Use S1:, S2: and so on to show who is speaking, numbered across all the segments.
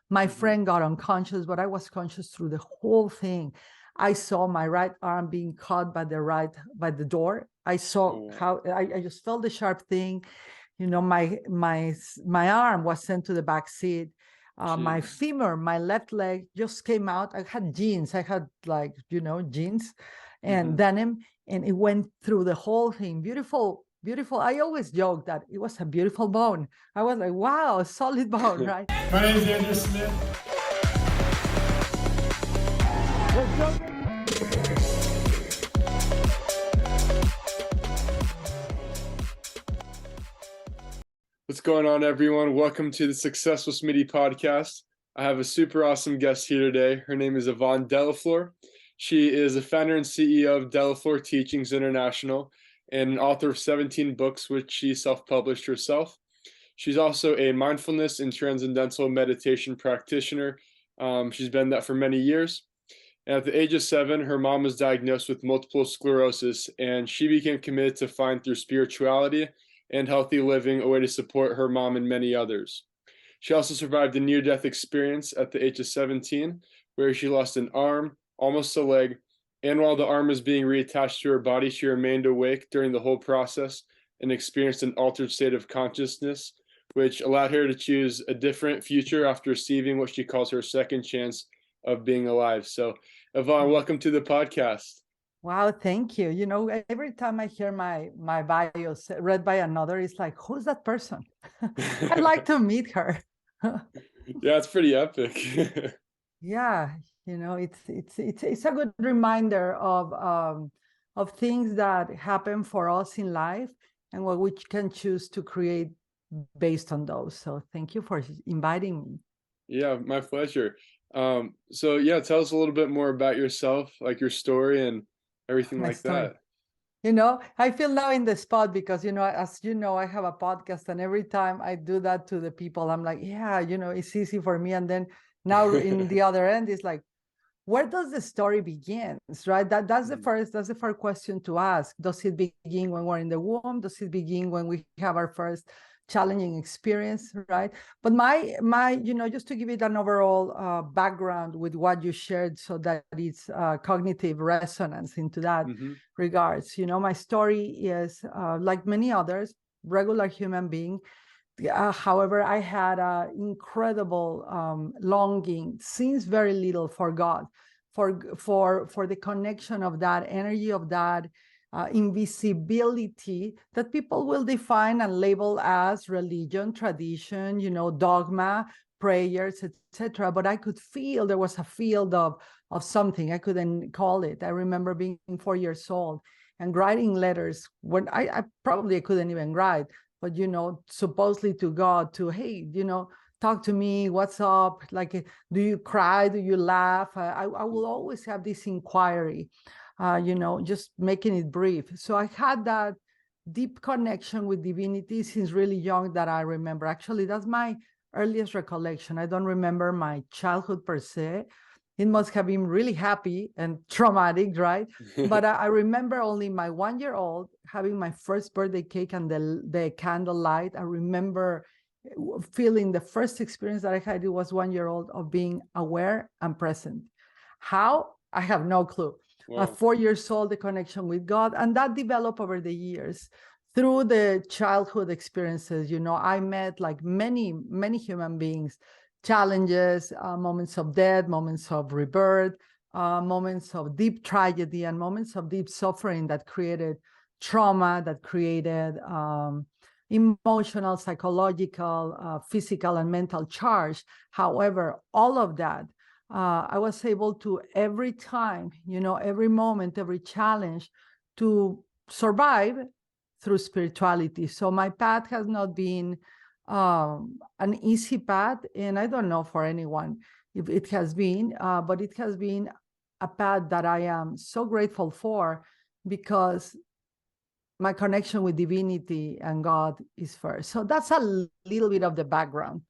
S1: My friend got unconscious, but I was conscious through the whole thing. I saw my right arm being caught by the door. I saw how I just felt the sharp thing. My arm was sent to the back seat. My femur, my left leg just came out. I had jeans. I had jeans and denim, and it went through the whole thing. Beautiful, beautiful. I always joke that it was a beautiful bone. I was like, wow, a solid bone, right?
S2: My name is Andrew Smitte.
S3: What's going on, everyone? Welcome to the Success with Smitte podcast. I have a super awesome guest here today. Her name is Ivonne Delaflor. She is the founder and CEO of Delaflor Teachings International and an author of 17 books, which she self-published herself. She's also a mindfulness and transcendental meditation practitioner. She's been that for many years. And at the age of 7, her mom was diagnosed with multiple sclerosis, and she became committed to find through spirituality and healthy living a way to support her mom and many others. She also survived a near-death experience at the age of 17, where she lost an arm, almost a leg, and while the arm was being reattached to her body, she remained awake during the whole process and experienced an altered state of consciousness, which allowed her to choose a different future after receiving what she calls her second chance of being alive. So, Ivonne, welcome to the podcast.
S1: Wow, thank you. Every time I hear my bio read by another, it's like, who's that person? I'd like to meet her.
S3: Yeah, it's pretty epic.
S1: Yeah, it's a good reminder of things that happen for us in life and what we can choose to create based on those. So thank you for inviting me.
S3: Yeah, my pleasure. So yeah, tell us a little bit more about yourself, like your story and everything like that.
S1: I feel now in the spot because, as you know, I have a podcast, and every time I do that to the people, I'm like, yeah, it's easy for me. And then now in the other end, it's like, where does the story begin, right? That's the first question to ask. Does it begin when we're in the womb? Does it begin when we have our first challenging experience, right? But my just to give it an overall background with what you shared, so that it's cognitive resonance into that regards. My story is like many others, regular human being. However, I had an incredible longing since very little for God, for the connection of that energy, of that invisibility that people will define and label as religion, tradition, dogma, prayers, etc. But I could feel there was a field of something. I couldn't call it. I remember being 4 years old and writing letters when I probably couldn't even write, but supposedly to God, to, hey, talk to me, what's up? Like, do you cry? Do you laugh? I will always have this inquiry, just making it brief. So I had that deep connection with divinity since really young that I remember. Actually, that's my earliest recollection. I don't remember my childhood per se. It must have been really happy and traumatic, right? But I remember only my 1-year-old having my first birthday cake and the candlelight. I remember feeling the first experience that I had. It was 1-year-old of being aware and present. How? I have no clue.
S3: Wow.
S1: At 4 years old, the connection with God, and that developed over the years through the childhood experiences. I met like many human beings, challenges, moments of death, moments of rebirth, moments of deep tragedy, and moments of deep suffering that created trauma, that created emotional, psychological, physical, and mental charge. However, all of that, I was able to, every time, every moment, every challenge, to survive through spirituality. So my path has not been an easy path, and I don't know for anyone if it has been, but it has been a path that I am so grateful for, because my connection with divinity and God is first. So that's a little bit of the background.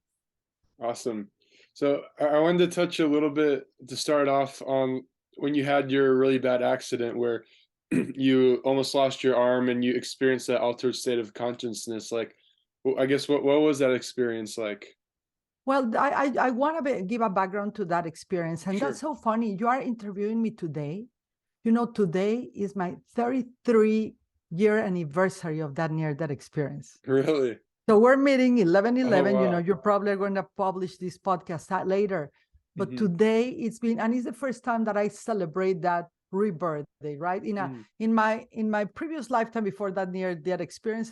S3: Awesome. So I wanted to touch a little bit to start off on when you had your really bad accident where you almost lost your arm and you experienced that altered state of consciousness. Like, I guess what was that experience like?
S1: Well, I want to give a background to that experience. And
S3: Sure.
S1: that's so funny. You are interviewing me today. You know, today is my 33-year anniversary of that near-death experience.
S3: Really?
S1: So we're meeting 11/11.
S3: Oh,
S1: You know,
S3: wow.
S1: you're probably going to publish this podcast later. But today it's been, and it's the first time that I celebrate that rebirth day, right? In my previous lifetime before that near-death experience,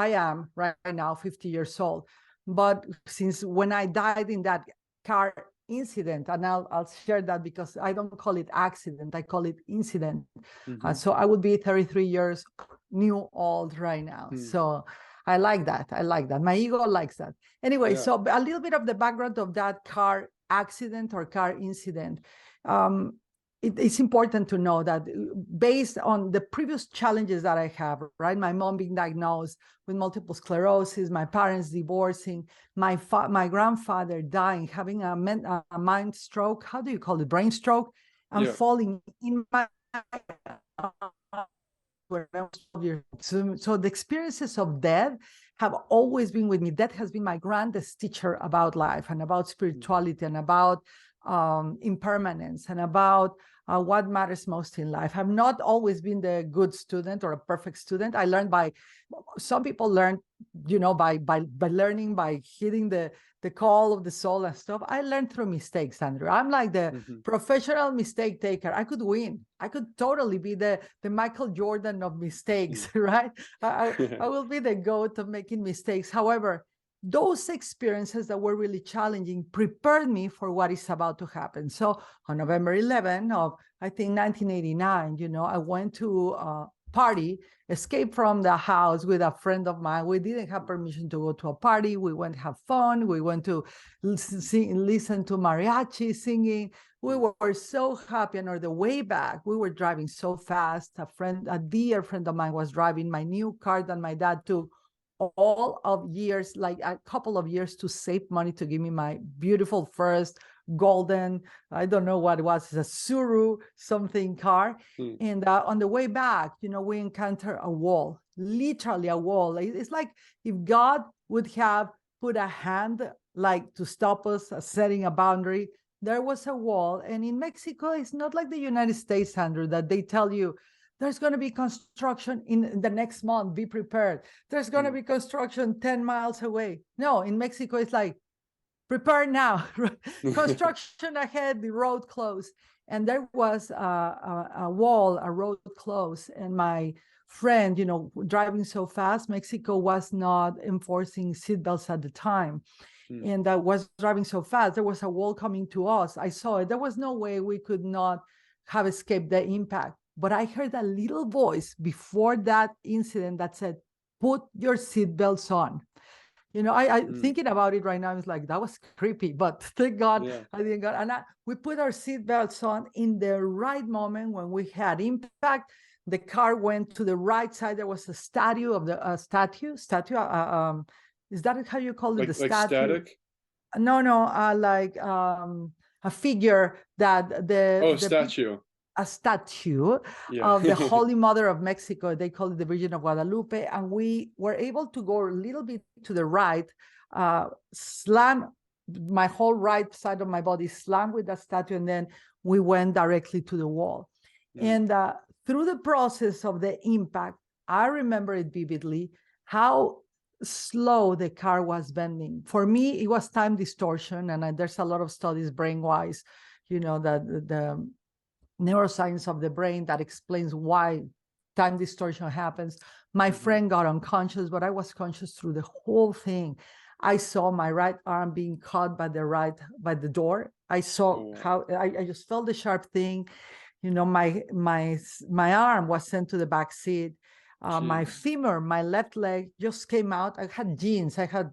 S1: I am right now 50 years old. But since when I died in that car incident, and I'll share that because I don't call it accident, I call it incident. So I would be 33 years new old right now. So I like that. I like that. My ego likes that. Anyway,
S3: Yeah.
S1: so a little bit of the background of that car accident or car incident. It's important to know that based on the previous challenges that I have, right? My mom being diagnosed with multiple sclerosis, my parents divorcing, my grandfather dying, having a mind stroke. How do you call it? Brain stroke, and falling in my when I was 12 years old. So the experiences of death have always been with me. Death has been my grandest teacher about life and about spirituality and about impermanence and about what matters most in life. I've not always been the good student or a perfect student. I learned some people learn, by learning, by hitting the call of the soul and stuff. I learned through mistakes, Andrew. I'm like the professional mistake taker. I could win. I could totally be the Michael Jordan of mistakes, right? I will be the GOAT of making mistakes. However, those experiences that were really challenging prepared me for what is about to happen. So on November 11 of, I think, 1989, I went to a party, escaped from the house with a friend of mine. We didn't have permission to go to a party. We went to have fun. We went to listen to mariachi singing. We were so happy. And on the way back, we were driving so fast. A dear friend of mine was driving my new car that my dad took all of years, like a couple of years, to save money to give me my beautiful first golden, I don't know what it was, it's a Suru something car. And on the way back, we encounter a wall, literally a wall. It's like if God would have put a hand like to stop us, setting a boundary. There was a wall. And in Mexico, it's not like the United States, Andrew, that they tell you, there's going to be construction in the next month. Be prepared. There's going to be construction 10 miles away. No, in Mexico, it's like, prepare now. Construction ahead, the road closed. And there was a wall, a road closed. And my friend, driving so fast, Mexico was not enforcing seatbelts at the time. And I was driving so fast, there was a wall coming to us. I saw it. There was no way we could not have escaped the impact. But I heard a little voice before that incident that said, put your seatbelts on. Thinking about it right now, it's like, that was creepy, but thank God I didn't go. And we put our seatbelts on in the right moment when we had impact. The car went to the right side. There was a statue of the statue. Is that how you call it? The
S3: like
S1: statue?
S3: static?
S1: No, like a figure that
S3: statue.
S1: A statue of the Holy Mother of Mexico. They call it the Virgin of Guadalupe. And we were able to go a little bit to the right, slam my whole right side of my body, slam with that statue. And then we went directly to the wall. And through the process of the impact, I remember it vividly, how slow the car was bending. For me, it was time distortion. And there's a lot of studies brain-wise, that the neuroscience of the brain that explains why time distortion happens. My friend got unconscious, but I was conscious through the whole thing. I saw my right arm being caught by the door. I saw how I just felt the sharp thing. My arm was sent to the back seat. My femur, my left leg just came out. I had jeans. I had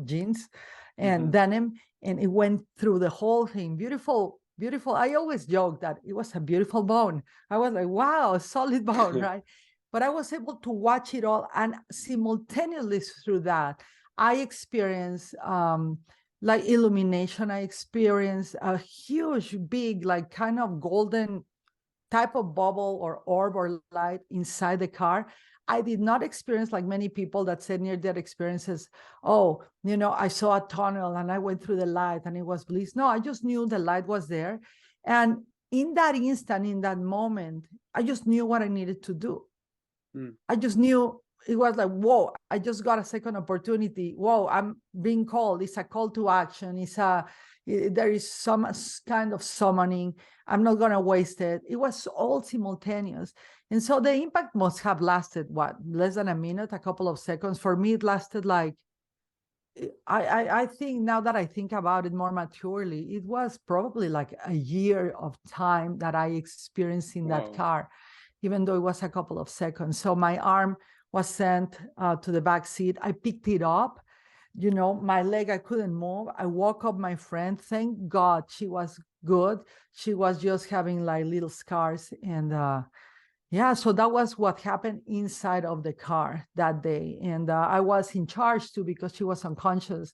S1: jeans and denim, and it went through the whole thing. Beautiful. I always joke that it was a beautiful bone. I was like, wow, solid bone, right? But I was able to watch it all. And simultaneously through that, I experienced like illumination. I experienced a huge, big, like kind of golden type of bubble or orb or light inside the car. I did not experience like many people that said near-death experiences, oh, I saw a tunnel and I went through the light and it was bliss. No, I just knew the light was there. And in that instant, in that moment, I just knew what I needed to do. I just knew it was like, whoa, I just got a second opportunity. Whoa, I'm being called. It's a call to action. There is some kind of summoning. I'm not going to waste it. It was all simultaneous. And so the impact must have lasted, what, less than a minute, a couple of seconds. For me, it lasted like, I think now that I think about it more maturely, it was probably like a year of time that I experienced in that car, even though it was a couple of seconds. So my arm was sent to the back seat. I picked it up. My leg, I couldn't move. I woke up my friend. Thank God she was good. She was just having like little scars. And yeah, so that was what happened inside of the car that day. And I was in charge too because she was unconscious.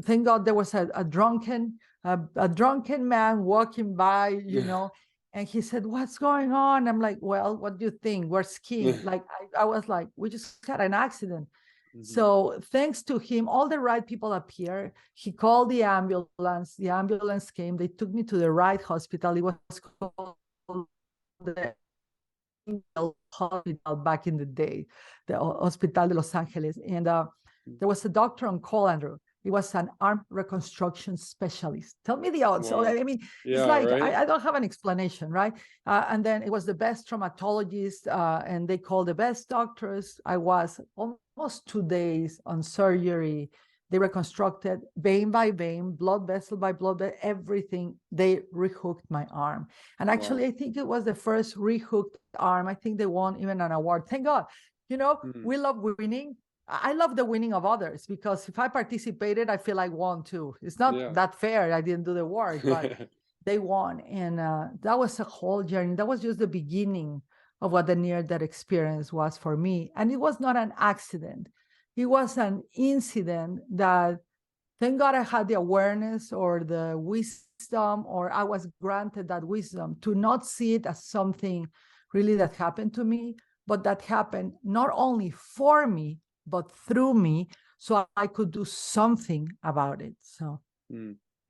S1: Thank God there was a drunken man walking by, and he said, "What's going on?" I'm like, "Well, what do you think? We're skiing." Like I was like, "We just had an accident." So thanks to him, all the right people appeared. He called the ambulance. The ambulance came. They took me to the right hospital. It was called the hospital back in the day, the Hospital de Los Angeles. And there was a doctor on call, Andrew. He was an arm reconstruction specialist. Tell me the odds.
S3: Wow.
S1: So, I mean,
S3: Yeah,
S1: it's like,
S3: right?
S1: I don't have an explanation, right? And then it was the best traumatologist, and they called the best doctors. I was almost 2 days on surgery. They reconstructed vein by vein, blood vessel by blood vessel, everything. They rehooked my arm. And actually, I think it was the first rehooked arm. I think they won even an award. Thank God. We love winning. I love the winning of others because if I participated, I feel I won too. It's not that fair. I didn't do the work, but they won. And that was a whole journey. That was just the beginning of what the near-death experience was for me. And it was not an accident. It was an incident that, thank God I had the awareness or the wisdom, or I was granted that wisdom to not see it as something really that happened to me, but that happened not only for me, but through me, so I could do something about it. So,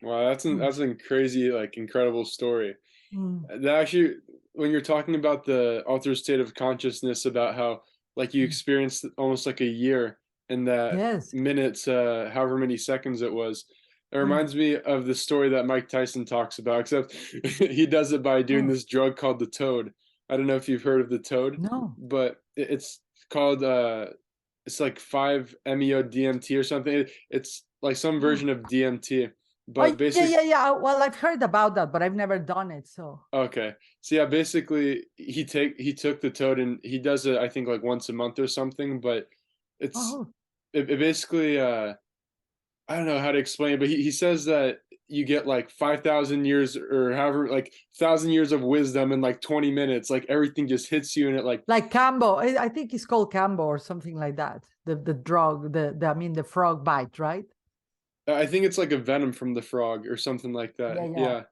S3: wow, that's a crazy, like, incredible story. That actually, when you're talking about the altered state of consciousness, about how like you experienced almost like a year in that
S1: yes,
S3: minutes, however many seconds it was. It reminds me of the story that Mike Tyson talks about, except he does it by doing this drug called the toad. I don't know if you've heard of the toad,
S1: no.
S3: but it's called it's like 5-MeO DMT or something. It's like some version of DMT, but
S1: Oh,
S3: basically,
S1: yeah. Well, I've heard about that, but I've never done it. So,
S3: okay. So yeah, basically he took the toad and he does it, I think, like once a month or something, but it's
S1: oh,
S3: it basically I don't know how to explain it, but he says that you get like 5,000 years or however, like 1,000 years of wisdom in like 20 minutes. Like everything just hits you and it
S1: like Cambo. I think it's called Cambo or something like that. The drug, the frog bite, right?
S3: I think it's like a venom from the frog or something like that.
S1: Yeah.
S3: Yeah.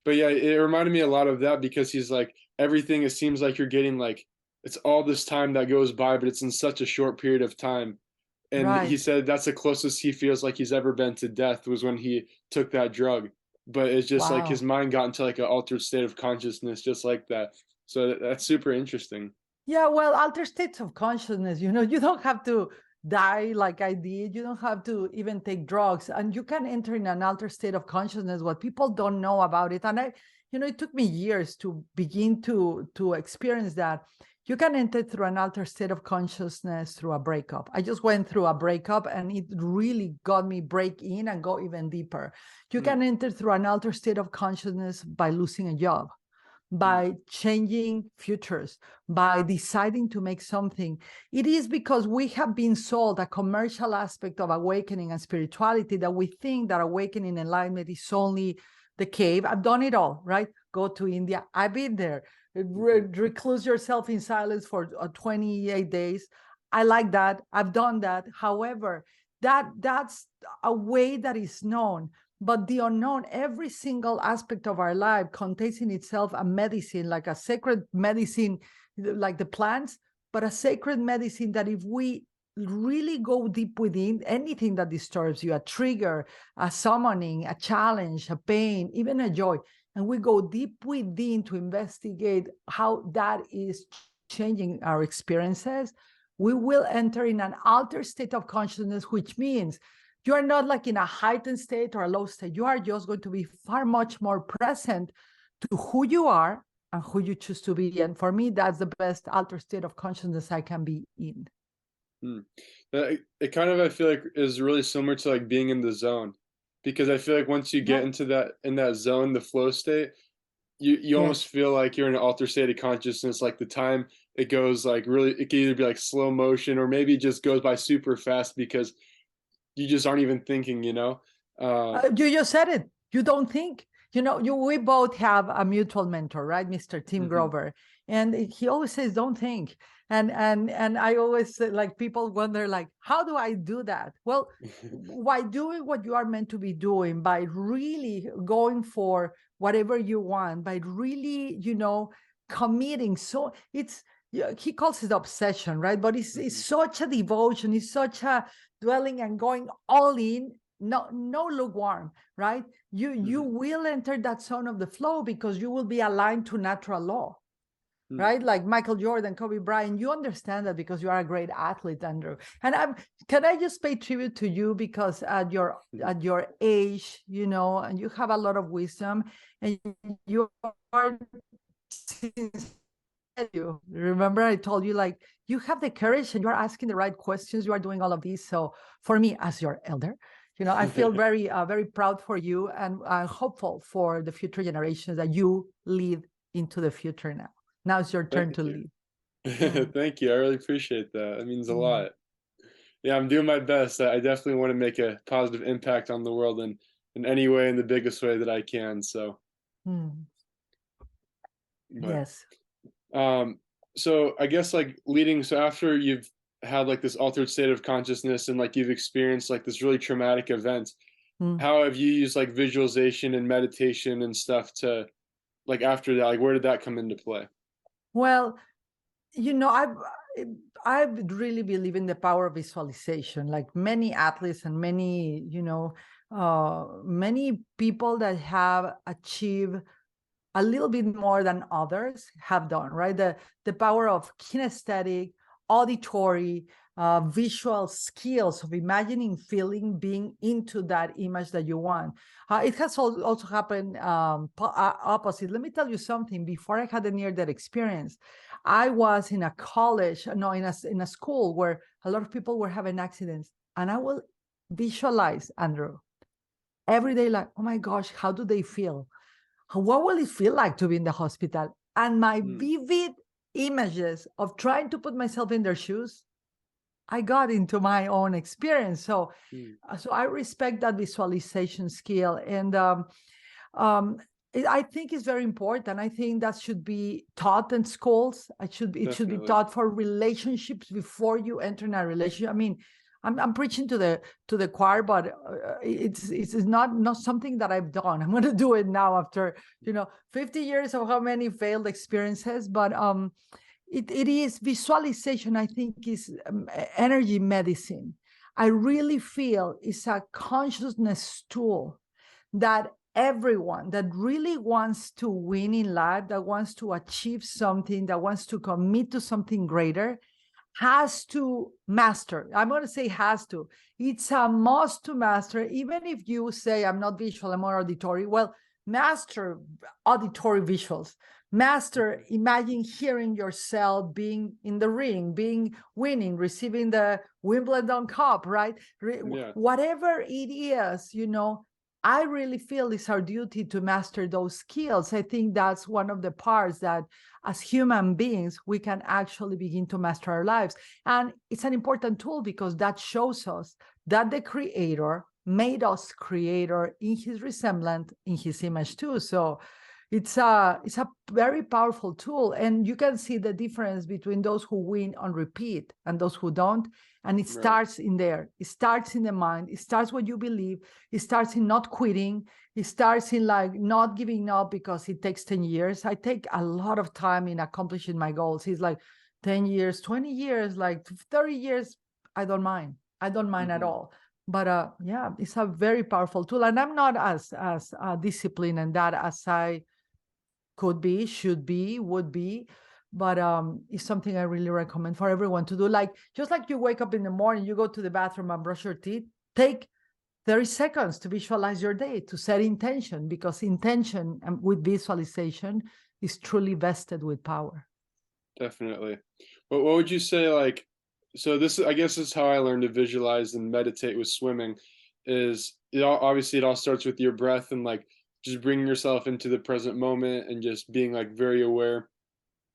S3: But yeah, it reminded me a lot of that because he's like everything, it seems like you're getting like it's all this time that goes by, but it's in such a short period of time. And he
S1: Right.
S3: said that's the closest he feels like he's ever been to death was when he took that drug. But it's just like his
S1: Wow.
S3: mind got into like an altered state of consciousness just like that. So that's super interesting.
S1: Yeah, well, altered states of consciousness, you don't have to die like I did. You don't have to even take drugs, and you can enter in an altered state of consciousness, what people don't know about it. And it took me years to begin to experience that. You can enter through an altered state of consciousness through a breakup. I just went through a breakup and it really got me break in and go even deeper. You can enter through an altered state of consciousness by losing a job, by changing futures, by deciding to make something. It is because we have been sold a commercial aspect of awakening and spirituality that we think that awakening enlightenment is only the cave. I've done it all, right? Go to India. I've been there. Recluse yourself in silence for 28 days. I like that. I've done that. However, that's a way that is known. But the unknown, every single aspect of our life contains in itself a medicine, like a sacred medicine, like the plants. but a sacred medicine that if we really go deep within anything that disturbs you, a trigger, a summoning, a challenge, a pain, even a joy, and we go deep within to investigate how that is changing our experiences, we will enter in an altered state of consciousness, which means you are not like in a heightened state or a low state. You are just going to be far much more present to who you are and who you choose to be. And for me, that's the best altered state of consciousness I can be in.
S3: It kind of, I feel like, is really similar to like being in the zone, because I feel like once you get into that zone, the flow state, you almost feel like you're in an altered state of consciousness. Like the time it goes like really, it can either be like slow motion or maybe it just goes by super fast because you just aren't even thinking, you know?
S1: You just said it. You don't think. You know, we both have a mutual mentor, right, Mr. Tim Grover, and he always says, "Don't think." And I always say, like, people wonder, like, how do I do that? Well, by doing what you are meant to be doing, by really going for whatever you want, by really, you know, committing. So it's, he calls it obsession, right? But it's such a devotion. It's such a dwelling and going all in. No lukewarm, right? You will enter that zone of the flow because you will be aligned to natural law, right? Like Michael Jordan, Kobe Bryant. You understand that because you are a great athlete, Andrew. And can I just pay tribute to you because at your age, you know, and you have a lot of wisdom, and you are. You remember I told you, like, you have the courage and you are asking the right questions. You are doing all of these. So for me, as your elder, you know, I feel very, very proud for you and hopeful for the future generations that you lead into the future now. Now it's your turn to lead.
S3: Thank you. I really appreciate that. That means a lot. Yeah, I'm doing my best. I definitely want to make a positive impact on the world in any way, in the biggest way that I can. So,
S1: yes.
S3: So I guess like so after you've had like this altered state of consciousness and like you've experienced like this really traumatic event, how have you used like visualization and meditation and stuff to, like, after that, like where did that come into play?
S1: Well, you know, I really believe in the power of visualization. Like many athletes and many, you know, many people that have achieved a little bit more than others have done, right? The power of kinesthetic, auditory, visual skills of imagining, feeling, being into that image that you want. It has also happened opposite. Let me tell you something. Before I had a near-death experience, I was in a college, no, in a school where a lot of people were having accidents, and I will visualize, Andrew, every day, like, oh my gosh, how do they feel? What will it feel like to be in the hospital? And my vivid images of trying to put myself in their shoes, I got into my own experience. So I respect that visualization skill. And I think it's very important. I think that should be taught in schools. It should be taught for relationships before you enter in a relationship. I mean, I'm preaching to the choir, but it's not something that I've done. I'm going to do it now after 50 years of how many failed experiences. But it is visualization. I think is energy medicine. I really feel it's a consciousness tool that everyone that really wants to win in life, that wants to achieve something, that wants to commit to something greater, has to master. I'm going to say has to. It's a must to master. Even if you say, I'm not visual, I'm more auditory. Well, master auditory visuals. Master, imagine hearing yourself being in the ring, being winning, receiving the Wimbledon Cup, right? Whatever it is, I really feel it's our duty to master those skills. I think that's one of the parts that as human beings, we can actually begin to master our lives. And it's an important tool because that shows us that the Creator made us creator in his resemblance, in his image too. So it's a very powerful tool. And you can see the difference between those who win on repeat and those who don't. And it starts in there. It starts in the mind. It starts what you believe. It starts in not quitting. It starts in like not giving up because it takes 10 years. I take a lot of time in accomplishing my goals. It's like, 10 years, 20 years, like 30 years, I don't mind. I don't mind at all. But yeah, it's a very powerful tool. And I'm not as disciplined in that as I could be, should be, would be. But it's something I really recommend for everyone to do. Like, just like you wake up in the morning, you go to the bathroom and brush your teeth, take 30 seconds to visualize your day, to set intention, because intention with visualization is truly vested with power.
S3: Definitely. But what would you say, like, so this, I guess, is how I learned to visualize and meditate with swimming, is obviously it all starts with your breath and like just bringing yourself into the present moment and just being like very aware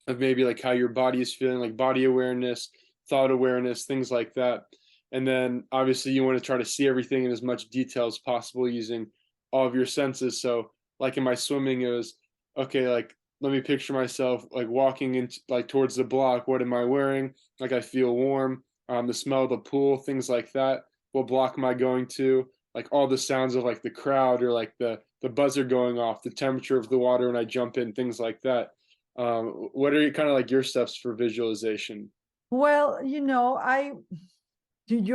S3: of maybe like how your body is feeling, like body awareness, thought awareness, things like that. And then obviously you want to try to see everything in as much detail as possible using all of your senses. So like in my swimming, it was okay, like let me picture myself like walking into like towards the block. What am I wearing? Like I feel warm. The smell of the pool, things like that. What block am I going to? Like all the sounds of like the crowd or like the buzzer going off, the temperature of the water when I jump in, things like that. What are kind of like your steps for visualization?
S1: Well, you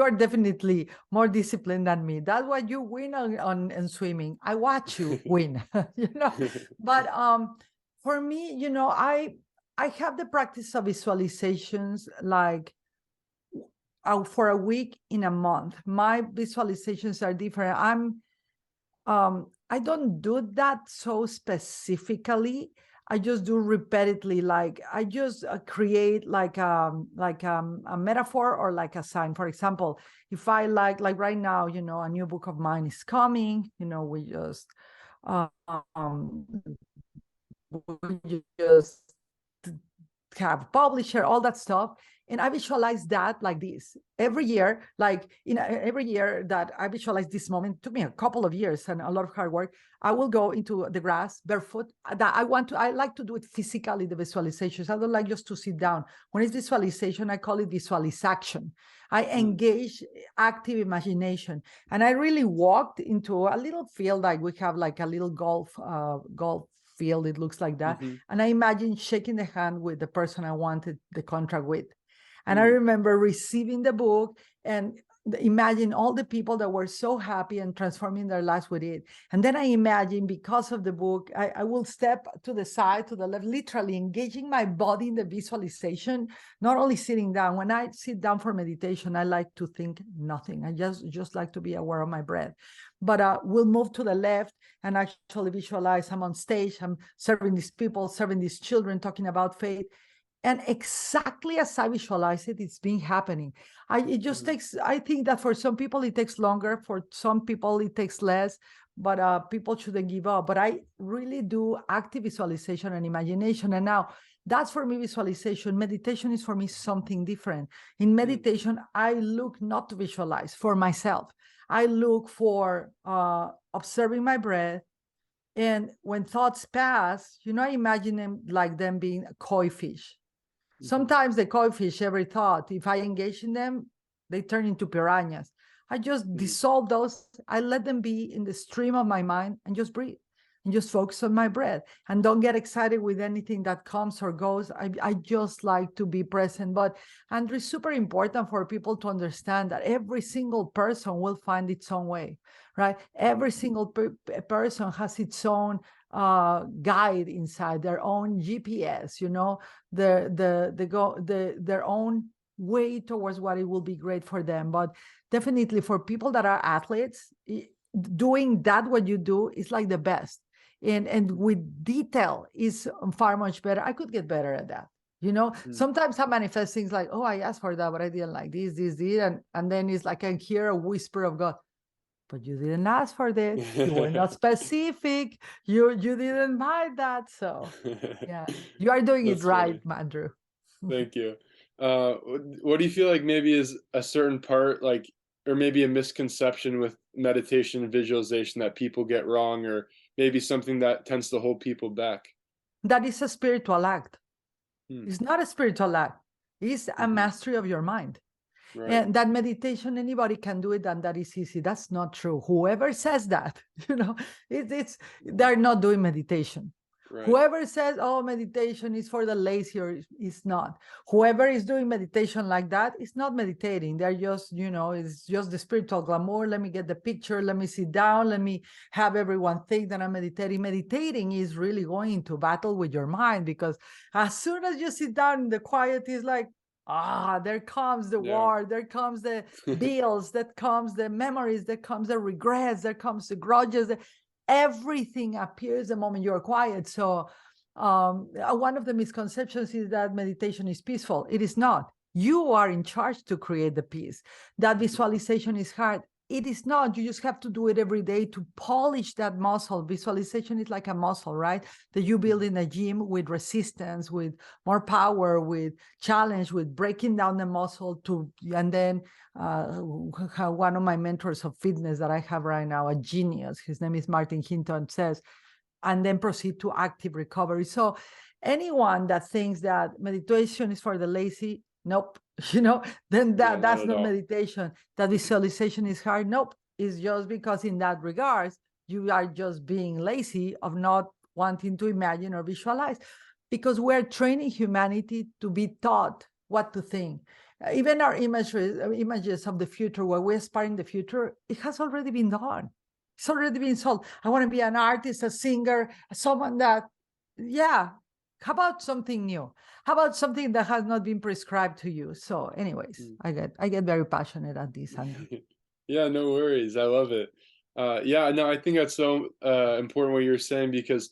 S1: are definitely more disciplined than me. That's why you win on swimming. I watch you win, you know. But for me, I have the practice of visualizations like for a week in a month. My visualizations are different. I don't do that so specifically. I just do repeatedly. Like I just create like a metaphor or like a sign. For example, if I like right now, a new book of mine is coming. We um, just have a publisher, all that stuff. And I visualize that like this every year. Like every year that I visualize this moment, it took me a couple of years and a lot of hard work. I will go into the grass barefoot. That I like to do it physically, the visualizations. I don't like just to sit down. When it's visualization, I call it visualization. I engage active imagination. And I really walked into a little field, like we have like a little golf field, it looks like that. And I imagine shaking the hand with the person I wanted the contract with. And I remember receiving the book and imagine all the people that were so happy and transforming their lives with it. And then I imagine, because of the book, I will step to the side, to the left, literally engaging my body in the visualization, not only sitting down. When I sit down for meditation, I like to think nothing. I just like to be aware of my breath. But we'll move to the left and actually visualize I'm on stage, I'm serving these people, serving these children, talking about faith. And exactly as I visualize it, it's been happening. It just takes, I think that for some people it takes longer, for some people it takes less, but people shouldn't give up. But I really do active visualization and imagination. And now that's for me visualization. Meditation is for me something different. In meditation, I look not to visualize for myself. I look for observing my breath. And when thoughts pass, I imagine them like them being a koi fish. Sometimes the koi fish, every thought, if I engage in them, they turn into piranhas. I just dissolve those. I let them be in the stream of my mind and just breathe and just focus on my breath and don't get excited with anything that comes or goes. I just like to be present. But Andrew, it's super important for people to understand that every single person will find its own way, right? Every single person has its own guide inside, their own GPS, their own way towards what it will be great for them. But definitely for people that are athletes, doing that, what you do, is like the best. And with detail is far much better. I could get better at that. Sometimes I manifest things like, oh, I asked for that, but I didn't like this. And then it's like I hear a whisper of God, but you didn't ask for this. You were not specific. You didn't buy that. So yeah, you are doing it right, Andrew.
S3: Thank you. What do you feel like maybe is a certain part, like, or maybe a misconception with meditation and visualization that people get wrong, or maybe something that tends to hold people back?
S1: That is a spiritual act. It's not a spiritual act. It's a mastery of your mind.
S3: Right.
S1: And that meditation, anybody can do it, and that is easy. That's not true. Whoever says that, they're not doing meditation.
S3: Right.
S1: Whoever says, oh, meditation is for the lazy, or is not. Whoever is doing meditation like that is not meditating. They're just, it's just the spiritual glamour. Let me get the picture. Let me sit down. Let me have everyone think that I'm meditating. Meditating is really going into battle with your mind, because as soon as you sit down in the quiet, it's like, there comes the war, there comes the bills, that comes the memories, that comes the regrets, there comes the grudges. Everything appears the moment you're quiet. So one of the misconceptions is that meditation is peaceful. It is not. You are in charge to create the peace. That visualization is hard. It is not. You just have to do it every day to polish that muscle. Visualization is like a muscle, right? That you build in a gym with resistance, with more power, with challenge, with breaking down the muscle and then one of my mentors of fitness that I have right now, a genius, his name is Martin Hinton, says, and then proceed to active recovery. So anyone that thinks that meditation is for the lazy, nope. Then that's not meditation. That visualization is hard. Nope. It's just because in that regards, you are just being lazy of not wanting to imagine or visualize, because we're training humanity to be taught what to think. Even our images of the future, where we aspire in the future, it has already been done. It's already been sold. I want to be an artist, a singer, someone that, how about something new? How about something that has not been prescribed to you? So anyways, I get very passionate at this, Andrew.
S3: Yeah, no worries. I love it. I think that's so important what you're saying, because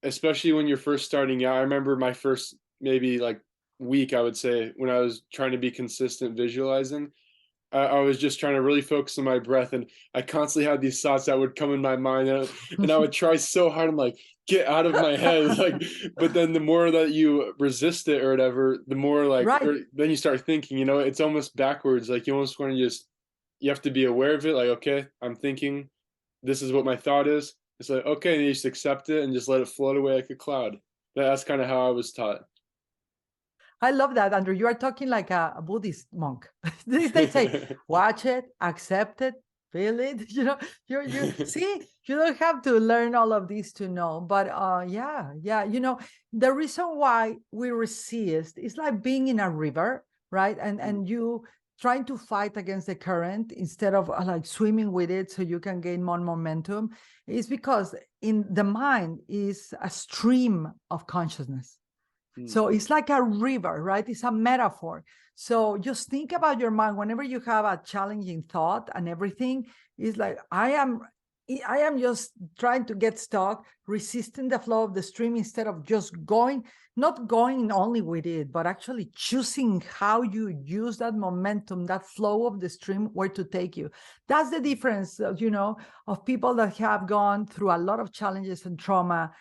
S3: especially when you're first starting out, I remember my first maybe like week, I would say, when I was trying to be consistent visualizing, I was just trying to really focus on my breath, and I constantly had these thoughts that would come in my mind, and I would try so hard. I'm like, get out of my head, like. But then the more that you resist it or whatever, the more like, then you start thinking. It's almost backwards. Like you almost want to you have to be aware of it. Like, okay, I'm thinking. This is what my thought is. It's like, okay, and you just accept it and just let it float away like a cloud. That's kind of how I was taught.
S1: I love that, Andrew. You are talking like a Buddhist monk. They say, watch it, accept it, feel it. You see, you don't have to learn all of this to know. But the reason why we resist is like being in a river, right? And you trying to fight against the current instead of like swimming with it so you can gain more momentum, is because in the mind is a stream of consciousness. So it's like a river, right? It's a metaphor. So just think about your mind whenever you have a challenging thought, and everything is like, I am just trying to get stuck, resisting the flow of the stream instead of just not going only with it, but actually choosing how you use that momentum, that flow of the stream, where to take you. That's the difference, of people that have gone through a lot of challenges and trauma,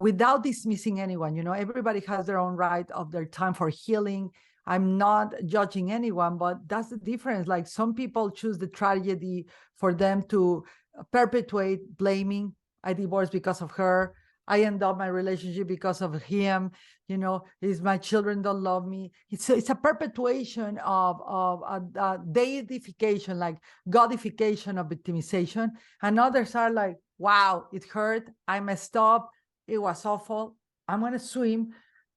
S1: without dismissing anyone. Everybody has their own right of their time for healing. I'm not judging anyone, but that's the difference. Like some people choose the tragedy for them to perpetuate blaming. I divorced because of her. I end up my relationship because of him. Is my children don't love me. It's a perpetuation of a deification, like godification of victimization. And others are like, wow, it hurt. I messed up. It was awful. I'm going to swim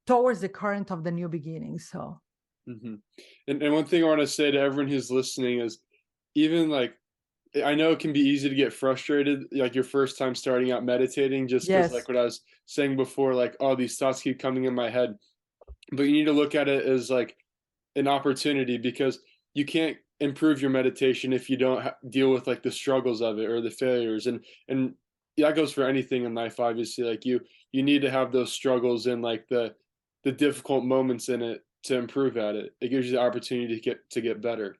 S1: towards the current of the new beginning. So,
S3: and one thing I want to say to everyone who's listening is, even like, I know it can be easy to get frustrated, like your first time starting out meditating, just because like what I was saying before, like all these thoughts keep coming in my head. But you need to look at it as like an opportunity, because you can't improve your meditation if you don't deal with like the struggles of it or the failures, and that goes for anything in life, obviously. Like you need to have those struggles and like the difficult moments in it to improve at it. It gives you the opportunity to get better.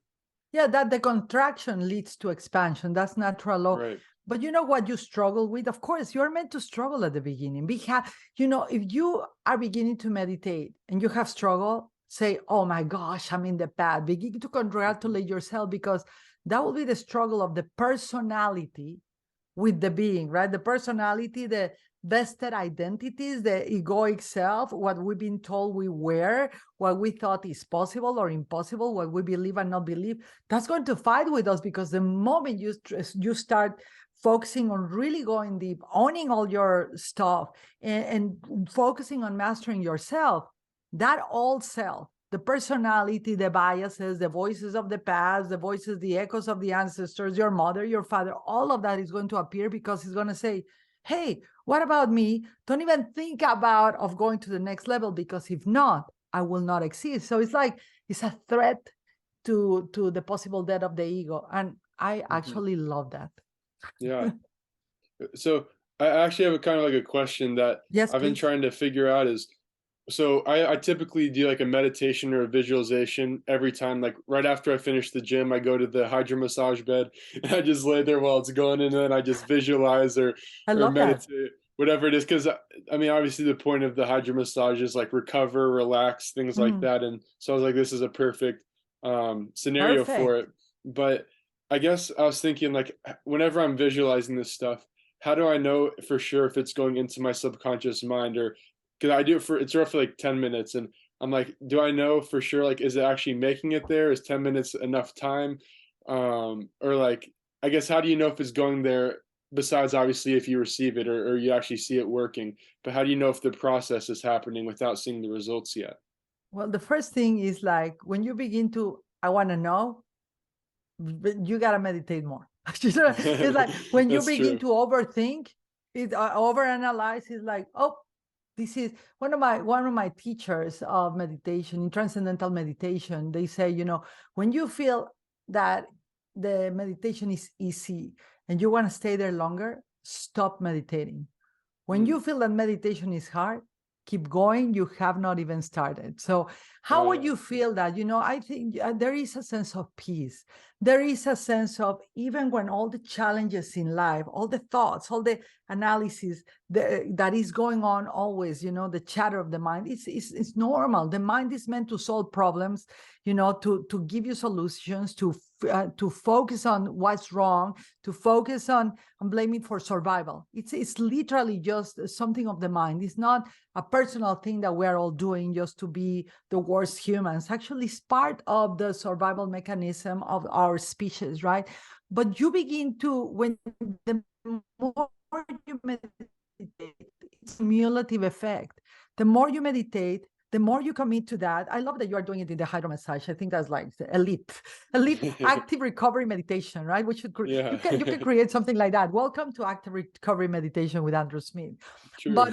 S1: Yeah, that the contraction leads to expansion. That's natural law.
S3: Right.
S1: But you know what you struggle with? Of course, you're meant to struggle at the beginning. If you are beginning to meditate and you have struggle, say, oh my gosh, I'm in the path. Begin to congratulate yourself, because that will be the struggle of the personality with the being, right? The personality, the vested identities, the egoic self, what we've been told we were, what we thought is possible or impossible, what we believe and not believe, that's going to fight with us, because the moment you start focusing on really going deep, owning all your stuff, and focusing on mastering yourself, that old self, the personality, the biases, the voices of the past, the voices, the echoes of the ancestors, your mother, your father, all of that is going to appear, because he's going to say, hey, what about me? Don't even think about of going to the next level, because if not, I will not exist. So it's like, it's a threat to the possible death of the ego. And I actually love that.
S3: Yeah. So I actually have a kind of like a question that
S1: Yes,
S3: I've been
S1: please.
S3: trying to figure out is, so I typically do like a meditation or a visualization every time, like right after I finish the gym, I go to the hydro massage bed and I just lay there while it's going, and then I just visualize
S1: I
S3: or
S1: love that.
S3: meditate, whatever it is. Because I mean, obviously the point of the hydro massage is like recover, relax, things like
S1: Mm,
S3: that. And so I was like, this is a perfect scenario for
S1: perfect.
S3: it. But I guess I was thinking, like, whenever I'm visualizing this stuff, how do I know for sure if it's going into my subconscious mind? Or because I do it for, it's roughly like 10 minutes, and I'm like, do I know for sure, like, is it actually making it there? Is 10 minutes enough time? Or like, I guess, how do you know if it's going there, besides obviously if you receive it, or you actually see it working, but how do you know if the process is happening without seeing the results yet?
S1: Well, the first thing is like, when you begin to, I want to know, you got to meditate more. It's like when you
S3: That's
S1: begin
S3: true.
S1: to overthink, it overanalyze, it's like, oh, this is one of my teachers of meditation, in transcendental meditation. They say, when you feel that the meditation is easy and you want to stay there longer, stop meditating. When
S3: Mm.
S1: you feel that meditation is hard, keep going. You have not even started. So, how would
S3: Yeah.
S1: you feel that? I think there is a sense of peace. There is a sense of, even when all the challenges in life, all the thoughts, all the analysis that is going on always, the chatter of the mind, it's normal. The mind is meant to solve problems, to give you solutions, to focus on what's wrong, to focus on blaming for survival. It's literally just something of the mind. It's not a personal thing that we're all doing just to be the worst humans. Actually, it's part of the survival mechanism of our species, right? But you begin to, when the more you meditate, it's a cumulative effect. The more you meditate, the more you commit to that. I love that you are doing it in the hydro massage. I think that's like the elite active recovery meditation, right? We should
S3: Yeah.
S1: you can create something like that. Welcome to active recovery meditation with Andrew Smitte.
S3: True.
S1: But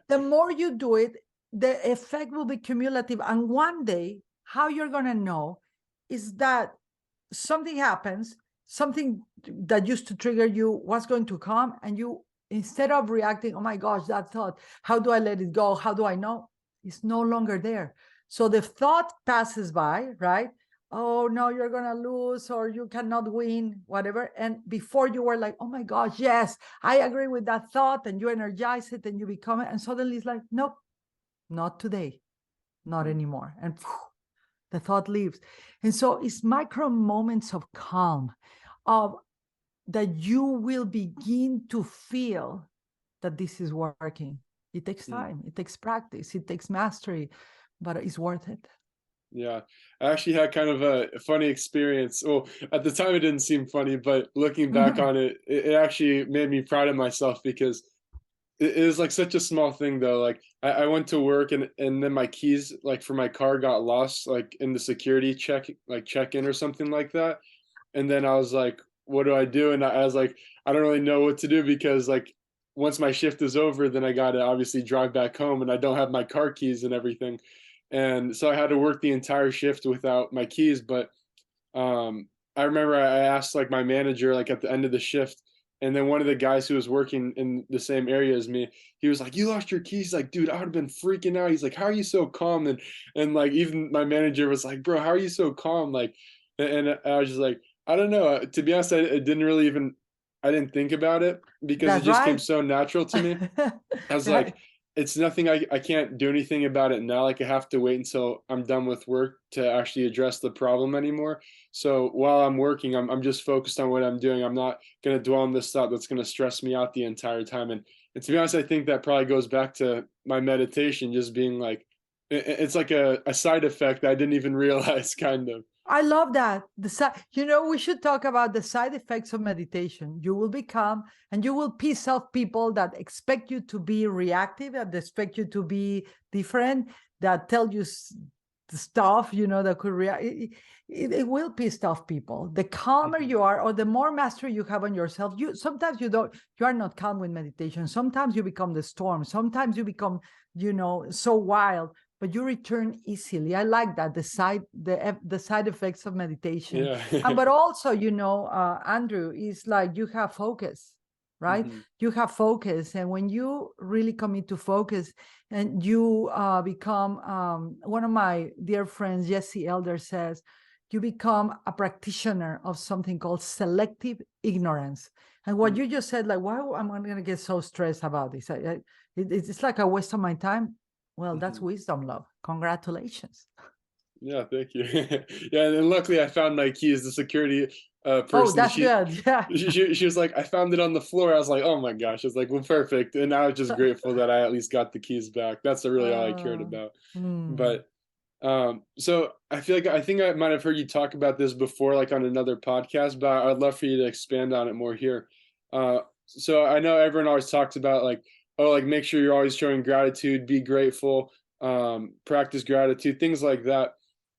S1: the more you do it, the effect will be cumulative. And one day, how you're gonna know is that something happens, something that used to trigger you was going to come, and you, instead of reacting, oh my gosh, that thought, how do I let it go? How do I know? It's no longer there. So the thought passes by, right? Oh no, you're gonna lose, or you cannot win, whatever. And before, you were like, oh my gosh, yes, I agree with that thought, and you energize it and you become it. And suddenly it's like, nope, not today, not anymore. And the thought leaves. And so it's micro moments of calm, of that you will begin to feel that this is working. It takes
S3: Mm.
S1: time, it takes practice, it takes mastery, but it's worth it.
S3: Yeah, I actually had kind of a funny experience. Well, at the time it didn't seem funny, but looking back
S1: Mhm.
S3: on it, it actually made me proud of myself, because it was like such a small thing though. Like I went to work, and then my keys, like for my car, got lost like in the security check-in or something like that. And then I was like, what do I do? And I was like, I don't really know what to do, because like once my shift is over, then I got to obviously drive back home, and I don't have my car keys and everything. And so I had to work the entire shift without my keys. But I remember I asked like my manager, like at the end of the shift, and then one of the guys who was working in the same area as me, he was like, "You lost your keys?" Like, dude, I would have been freaking out. He's like, "How are you so calm?" And like even my manager was like, "Bro, how are you so calm?" Like, and I was just like, I don't know. To be honest, I didn't really even, I didn't think about it, because it
S1: That's
S3: just came
S1: right.
S3: so natural to me. I was like,
S1: Right.
S3: it's nothing, I can't do anything about it now. Like I have to wait until I'm done with work to actually address the problem anymore. So while I'm working, I'm just focused on what I'm doing. I'm not gonna dwell on this thought that's gonna stress me out the entire time. And to be honest, I think that probably goes back to my meditation just being like, it's like a side effect that I didn't even realize, kind of.
S1: I love that. We should talk about the side effects of meditation. You will become, and you will piss off people that expect you to be reactive, that expect you to be different, that tell you stuff, that could react. It will piss off people. The calmer you are, or the more mastery you have on yourself, sometimes you are not calm with meditation. Sometimes you become the storm. Sometimes you become, so wild, but you return easily. I like that, the side effects of meditation.
S3: Yeah.
S1: But also, Andrew, is like you have focus, right? You have focus, and when you really commit to focus, and you become, one of my dear friends, Jesse Elder, says, you become a practitioner of something called selective ignorance. And what you just said, like, why am I going to get so stressed about this? It's like a waste of my time. Well, that's wisdom, love. Congratulations.
S3: Yeah, thank you. Yeah, and luckily I found my keys. The security person,
S1: Oh, that's good. Yeah.
S3: she was like, I found it on the floor. I was like, oh my gosh. I was like, well, perfect. And I was just grateful that I at least got the keys back. That's really all I cared about. But so I think I might have heard you talk about this before, like on another podcast, but I'd love for you to expand on it more here. So I know everyone always talks about like, oh, like make sure you're always showing gratitude, be grateful, practice gratitude, things like that.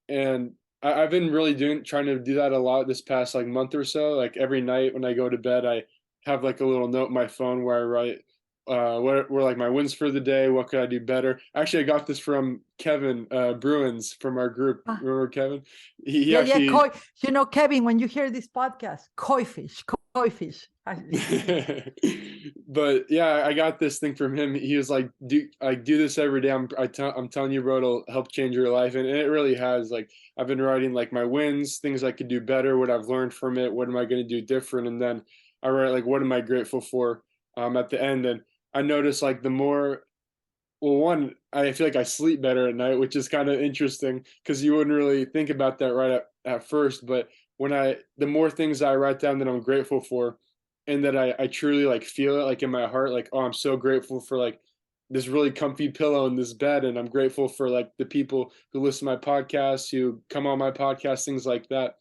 S3: And I've been really trying to do that a lot this past like month or so. Like every night when I go to bed, I have like a little note in my phone where I write what were like my wins for the day, what could I do better. Actually, I got this from Kevin Bruins from our group. Remember Kevin? He actually
S1: Kevin, when you hear this podcast, koi fish.
S3: But yeah, I got this thing from him. He was like, do this every day. I'm telling you, bro, it'll help change your life. And it really has. Like, I've been writing like my wins, things I could do better, what I've learned from it, what am I going to do different, and then I write like what am I grateful for at the end. And I noticed like the more, well, one, I feel like I sleep better at night, which is kind of interesting because you wouldn't really think about that right at first. But the more things I write down that I'm grateful for, and that I truly like feel it like in my heart, like, oh, I'm so grateful for like this really comfy pillow in this bed. And I'm grateful for like the people who listen to my podcasts, who come on my podcast, things like that.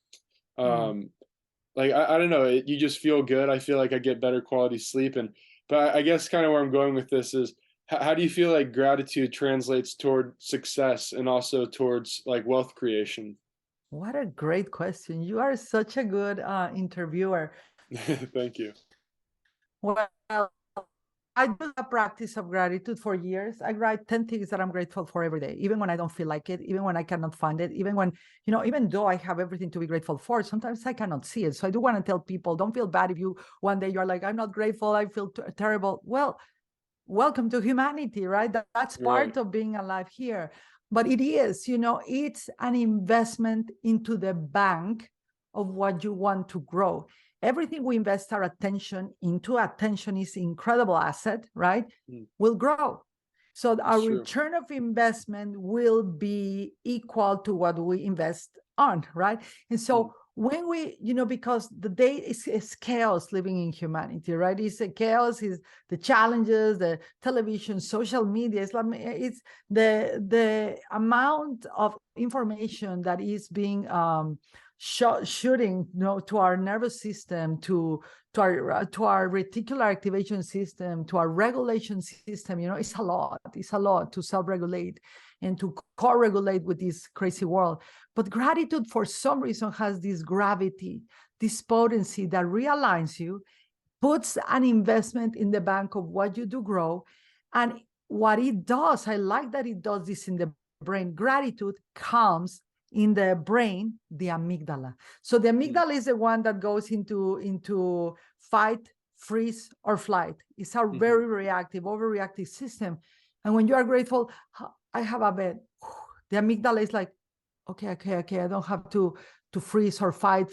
S3: Like, I don't know, you just feel good. I feel like I get better quality sleep. But I guess kind of where I'm going with this is, how do you feel like gratitude translates toward success and also towards like wealth creation?
S1: What a great question. You are such a good interviewer.
S3: Thank you.
S1: Well, I do a practice of gratitude for years. I write 10 things that I'm grateful for every day, even when I don't feel like it, even when I cannot find it, even when, even though I have everything to be grateful for, sometimes I cannot see it. So I do want to tell people, don't feel bad if one day you're like, I'm not grateful, I feel terrible. Well, welcome to humanity, right? That's part of being alive here. But it is, it's an investment into the bank of what you want to grow. Everything we invest our attention into, attention is incredible asset, right? Will grow. So our return of investment will be equal to what we invest on, right? And so when we, because the day is chaos living in humanity, right? It's a chaos, is the challenges, the television, social media, it's the amount of information that is being shooting to our nervous system, to our reticular activation system, to our regulation system. It's a lot to self-regulate and to co-regulate with this crazy world. But gratitude, for some reason, has this gravity, this potency that realigns you, puts an investment in the bank of what you do grow. And what it does, I like that it does this in the brain. Gratitude calms in the brain the amygdala. So the amygdala is the one that goes into fight, freeze, or flight. It's a very reactive, overreactive system. And when you are grateful, I have a bed. The amygdala is like, okay, I don't have to freeze or fight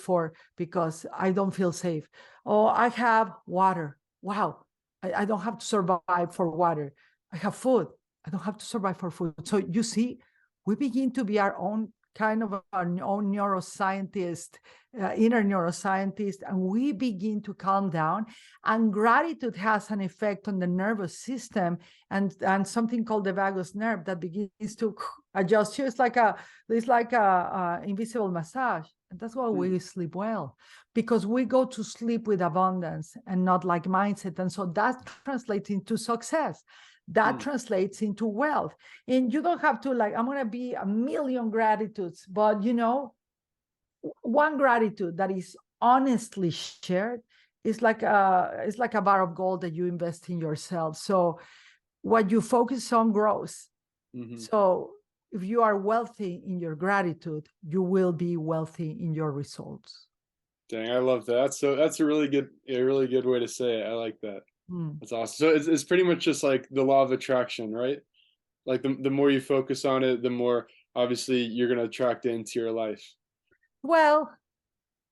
S1: because I don't feel safe. Oh, I have water. Wow, I don't have to survive for water. I have food. I don't have to survive for food. So you see, we begin to be our own kind of our own neuroscientist, inner neuroscientist, and we begin to calm down. And gratitude has an effect on the nervous system and something called the vagus nerve that begins to adjust you. It's like a invisible massage. And that's why we sleep well, because we go to sleep with abundance and not like mindset. And so that translates into success. That translates into wealth. And you don't have to like, I'm going to be a million gratitudes, but one gratitude that is honestly shared is like a bar of gold that you invest in yourself. So what you focus on grows. So if you are wealthy in your gratitude, you will be wealthy in your results.
S3: Dang, I love that. That's a really good way to say it. I like that. That's awesome. So it's pretty much just like the law of attraction, right? Like the more you focus on it, the more obviously you're going to attract it into your life.
S1: Well,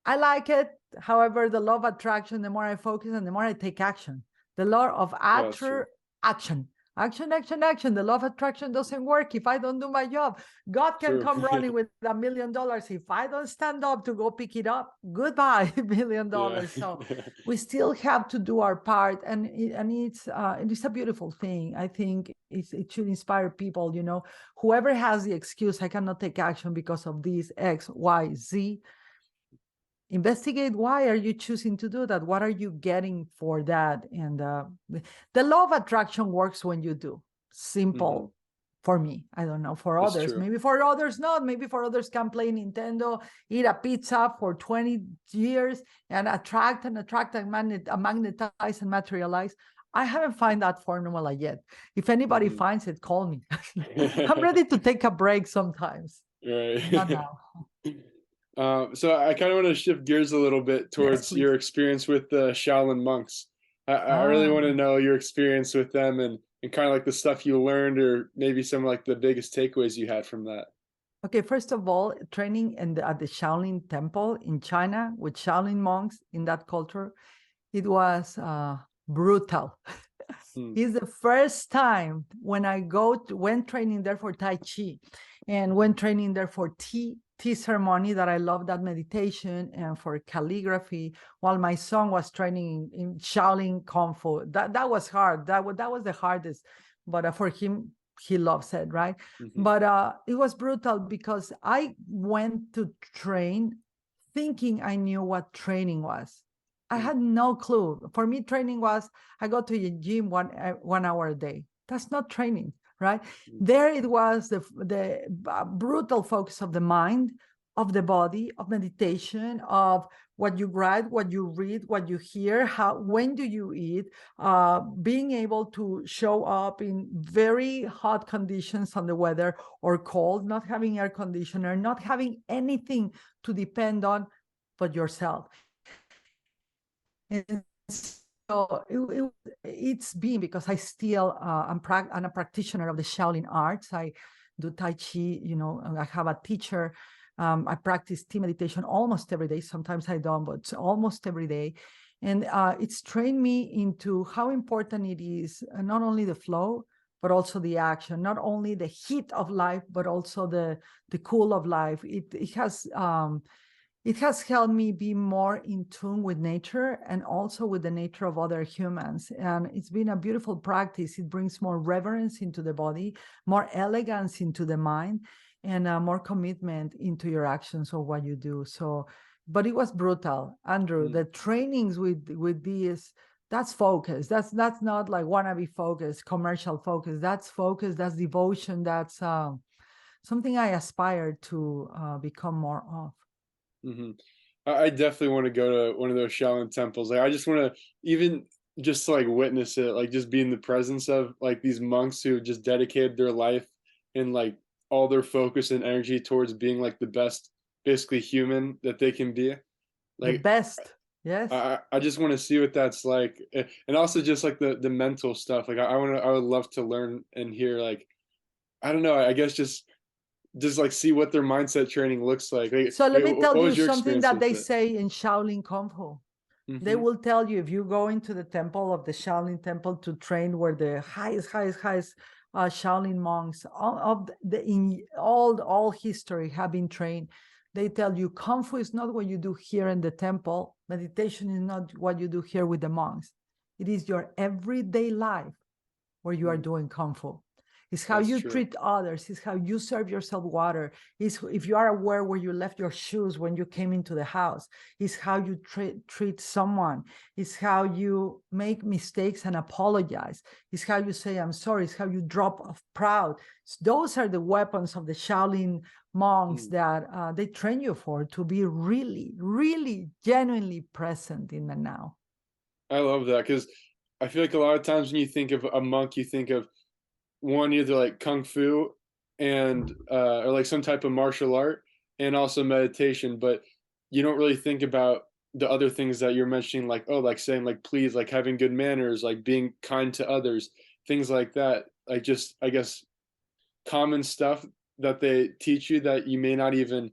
S1: I like it. However, the law of attraction, the more I focus and the more I take action. The law of action. Action. The law of attraction doesn't work if I don't do my job. God can come running with $1 million. If I don't stand up to go pick it up, goodbye, $1 million. So we still have to do our part. And it's a beautiful thing. I think it should inspire people, whoever has the excuse, I cannot take action because of this X, Y, Z. Investigate why are you choosing to do that? What are you getting for that? And the law of attraction works when you do. Simple for me. I don't know for
S3: That's
S1: others.
S3: true.
S1: Maybe for others not. Maybe for others can play Nintendo, eat a pizza for 20 years and attract and magnetize and materialize. I haven't found that formula yet. If anybody finds it, call me. I'm ready to take a break sometimes.
S3: Right.
S1: Not now.
S3: So I kind of want to shift gears a little bit towards your experience with the Shaolin monks. I really want to know your experience with them and kind of like the stuff you learned, or maybe some like the biggest takeaways you had from that.
S1: Okay, first of all, training at the Shaolin Temple in China with Shaolin monks in that culture, it was brutal. It's the first time when I went training there for Tai Chi and went training there for tea ceremony, that I love that meditation, and for calligraphy, while my son was training in Shaolin Kung Fu. That was hard. That was the hardest, but for him, he loves it, right? But it was brutal because I went to train thinking I knew what training was. I had no clue. For me, training was I go to the gym 1 hour a day. That's not training, right? There it was the brutal focus of the mind, of the body, of meditation, of what you write, what you read, what you hear, when do you eat, being able to show up in very hot conditions on the weather or cold, not having air conditioner, not having anything to depend on but yourself. And so it's been, because I still, I'm a practitioner of the Shaolin arts. I do Tai Chi, I have a teacher. I practice tea meditation almost every day. Sometimes I don't, but almost every day. And it's trained me into how important it is, not only the flow, but also the action, not only the heat of life, but also the cool of life. It has helped me be more in tune with nature and also with the nature of other humans. And it's been a beautiful practice. It brings more reverence into the body, more elegance into the mind, and more commitment into your actions or what you do. So, but it was brutal, Andrew. The trainings with these, that's focus. That's not like wannabe focus, commercial focus. That's focus, that's devotion, that's something I aspire to become more of.
S3: I definitely want to go to one of those Shaolin temples. Like I just want to even just like witness it, like just be in the presence of like these monks who just dedicated their life and like all their focus and energy towards being like the best, basically human that they can be. Like
S1: the best. Yes.
S3: I just want to see what that's like, and also just like the mental stuff. Like I would love to learn and hear, like, I don't know, I guess just like see what their mindset training looks like.
S1: So let me tell you
S3: your
S1: something that they
S3: it?
S1: say in Shaolin Kung Fu. They will tell you, if you go into the temple of the Shaolin Temple to train, where the highest Shaolin monks in all history have been trained, they tell you Kung Fu is not what you do here in the temple. Meditation is not what you do here with the monks. It is your everyday life where you are doing Kung Fu. It's how
S3: That's
S1: you
S3: true.
S1: treat others. It's how you serve yourself water. It's if you are aware where you left your shoes when you came into the house. It's how you treat someone. It's how you make mistakes and apologize. It's how you say, I'm sorry. It's how you drop off proud. Those are the weapons of the Shaolin monks that they train you for, to be really, really genuinely present in the now.
S3: I love that, because I feel like a lot of times when you think of a monk, you think of one, either like kung fu and or like some type of martial art, and also meditation, but you don't really think about the other things that you're mentioning, like, oh, like saying like please, like having good manners, like being kind to others, things like that, like just, I guess, common stuff that they teach you that you may not even,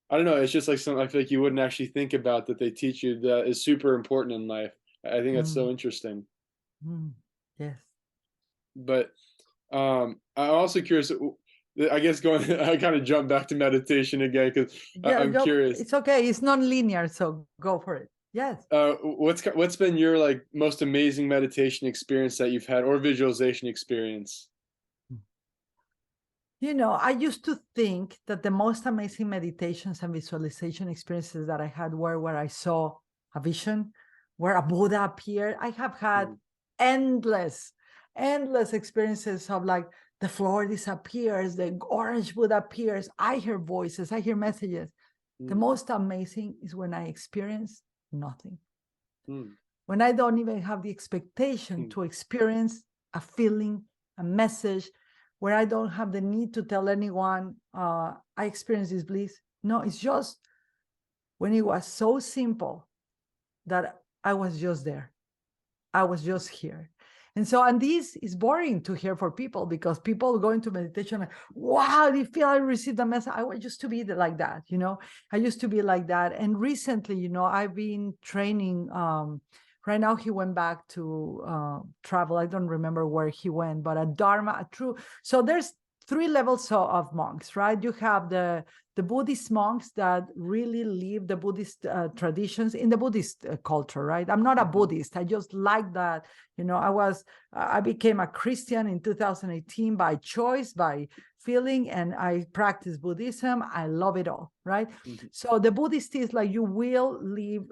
S3: I don't know, it's just like something I feel like you wouldn't actually think about that they teach you that is super important in life. I think that's so interesting.
S1: Yes.
S3: But I'm also curious, I guess going, I kind of jump back to meditation again, because
S1: Yeah,
S3: I'm curious.
S1: it's okay. It's non-linear, so go for it. Yes.
S3: What's been your like most amazing meditation experience that you've had, or visualization experience?
S1: You know, I used to think that the most amazing meditations and visualization experiences that I had were where I saw a vision, where a Buddha appeared. I have had endless, endless experiences of like the floor disappears, the orange Buddha appears, I hear voices, I hear messages. The most amazing is when I experience nothing. When I don't even have the expectation to experience a feeling, a message, where I don't have the need to tell anyone I experience this bliss. No, it's just when it was so simple that I was just there. I was just here. And so, and this is boring to hear for people, because people go into meditation like, wow, they feel I received a message. I used to be like that, you know, I used to be like that. And recently, you know, I've been training. Right now, he went back to travel. I don't remember where he went, but a Dharma, a true. So there's three levels of monks, right? You have the Buddhist monks that really live the Buddhist traditions in the Buddhist culture, right? I'm not a Buddhist. I just like that. You know, I became a Christian in 2018 by choice, by feeling, and I practice Buddhism. I love it all, right? So the Buddhist is like, you will live,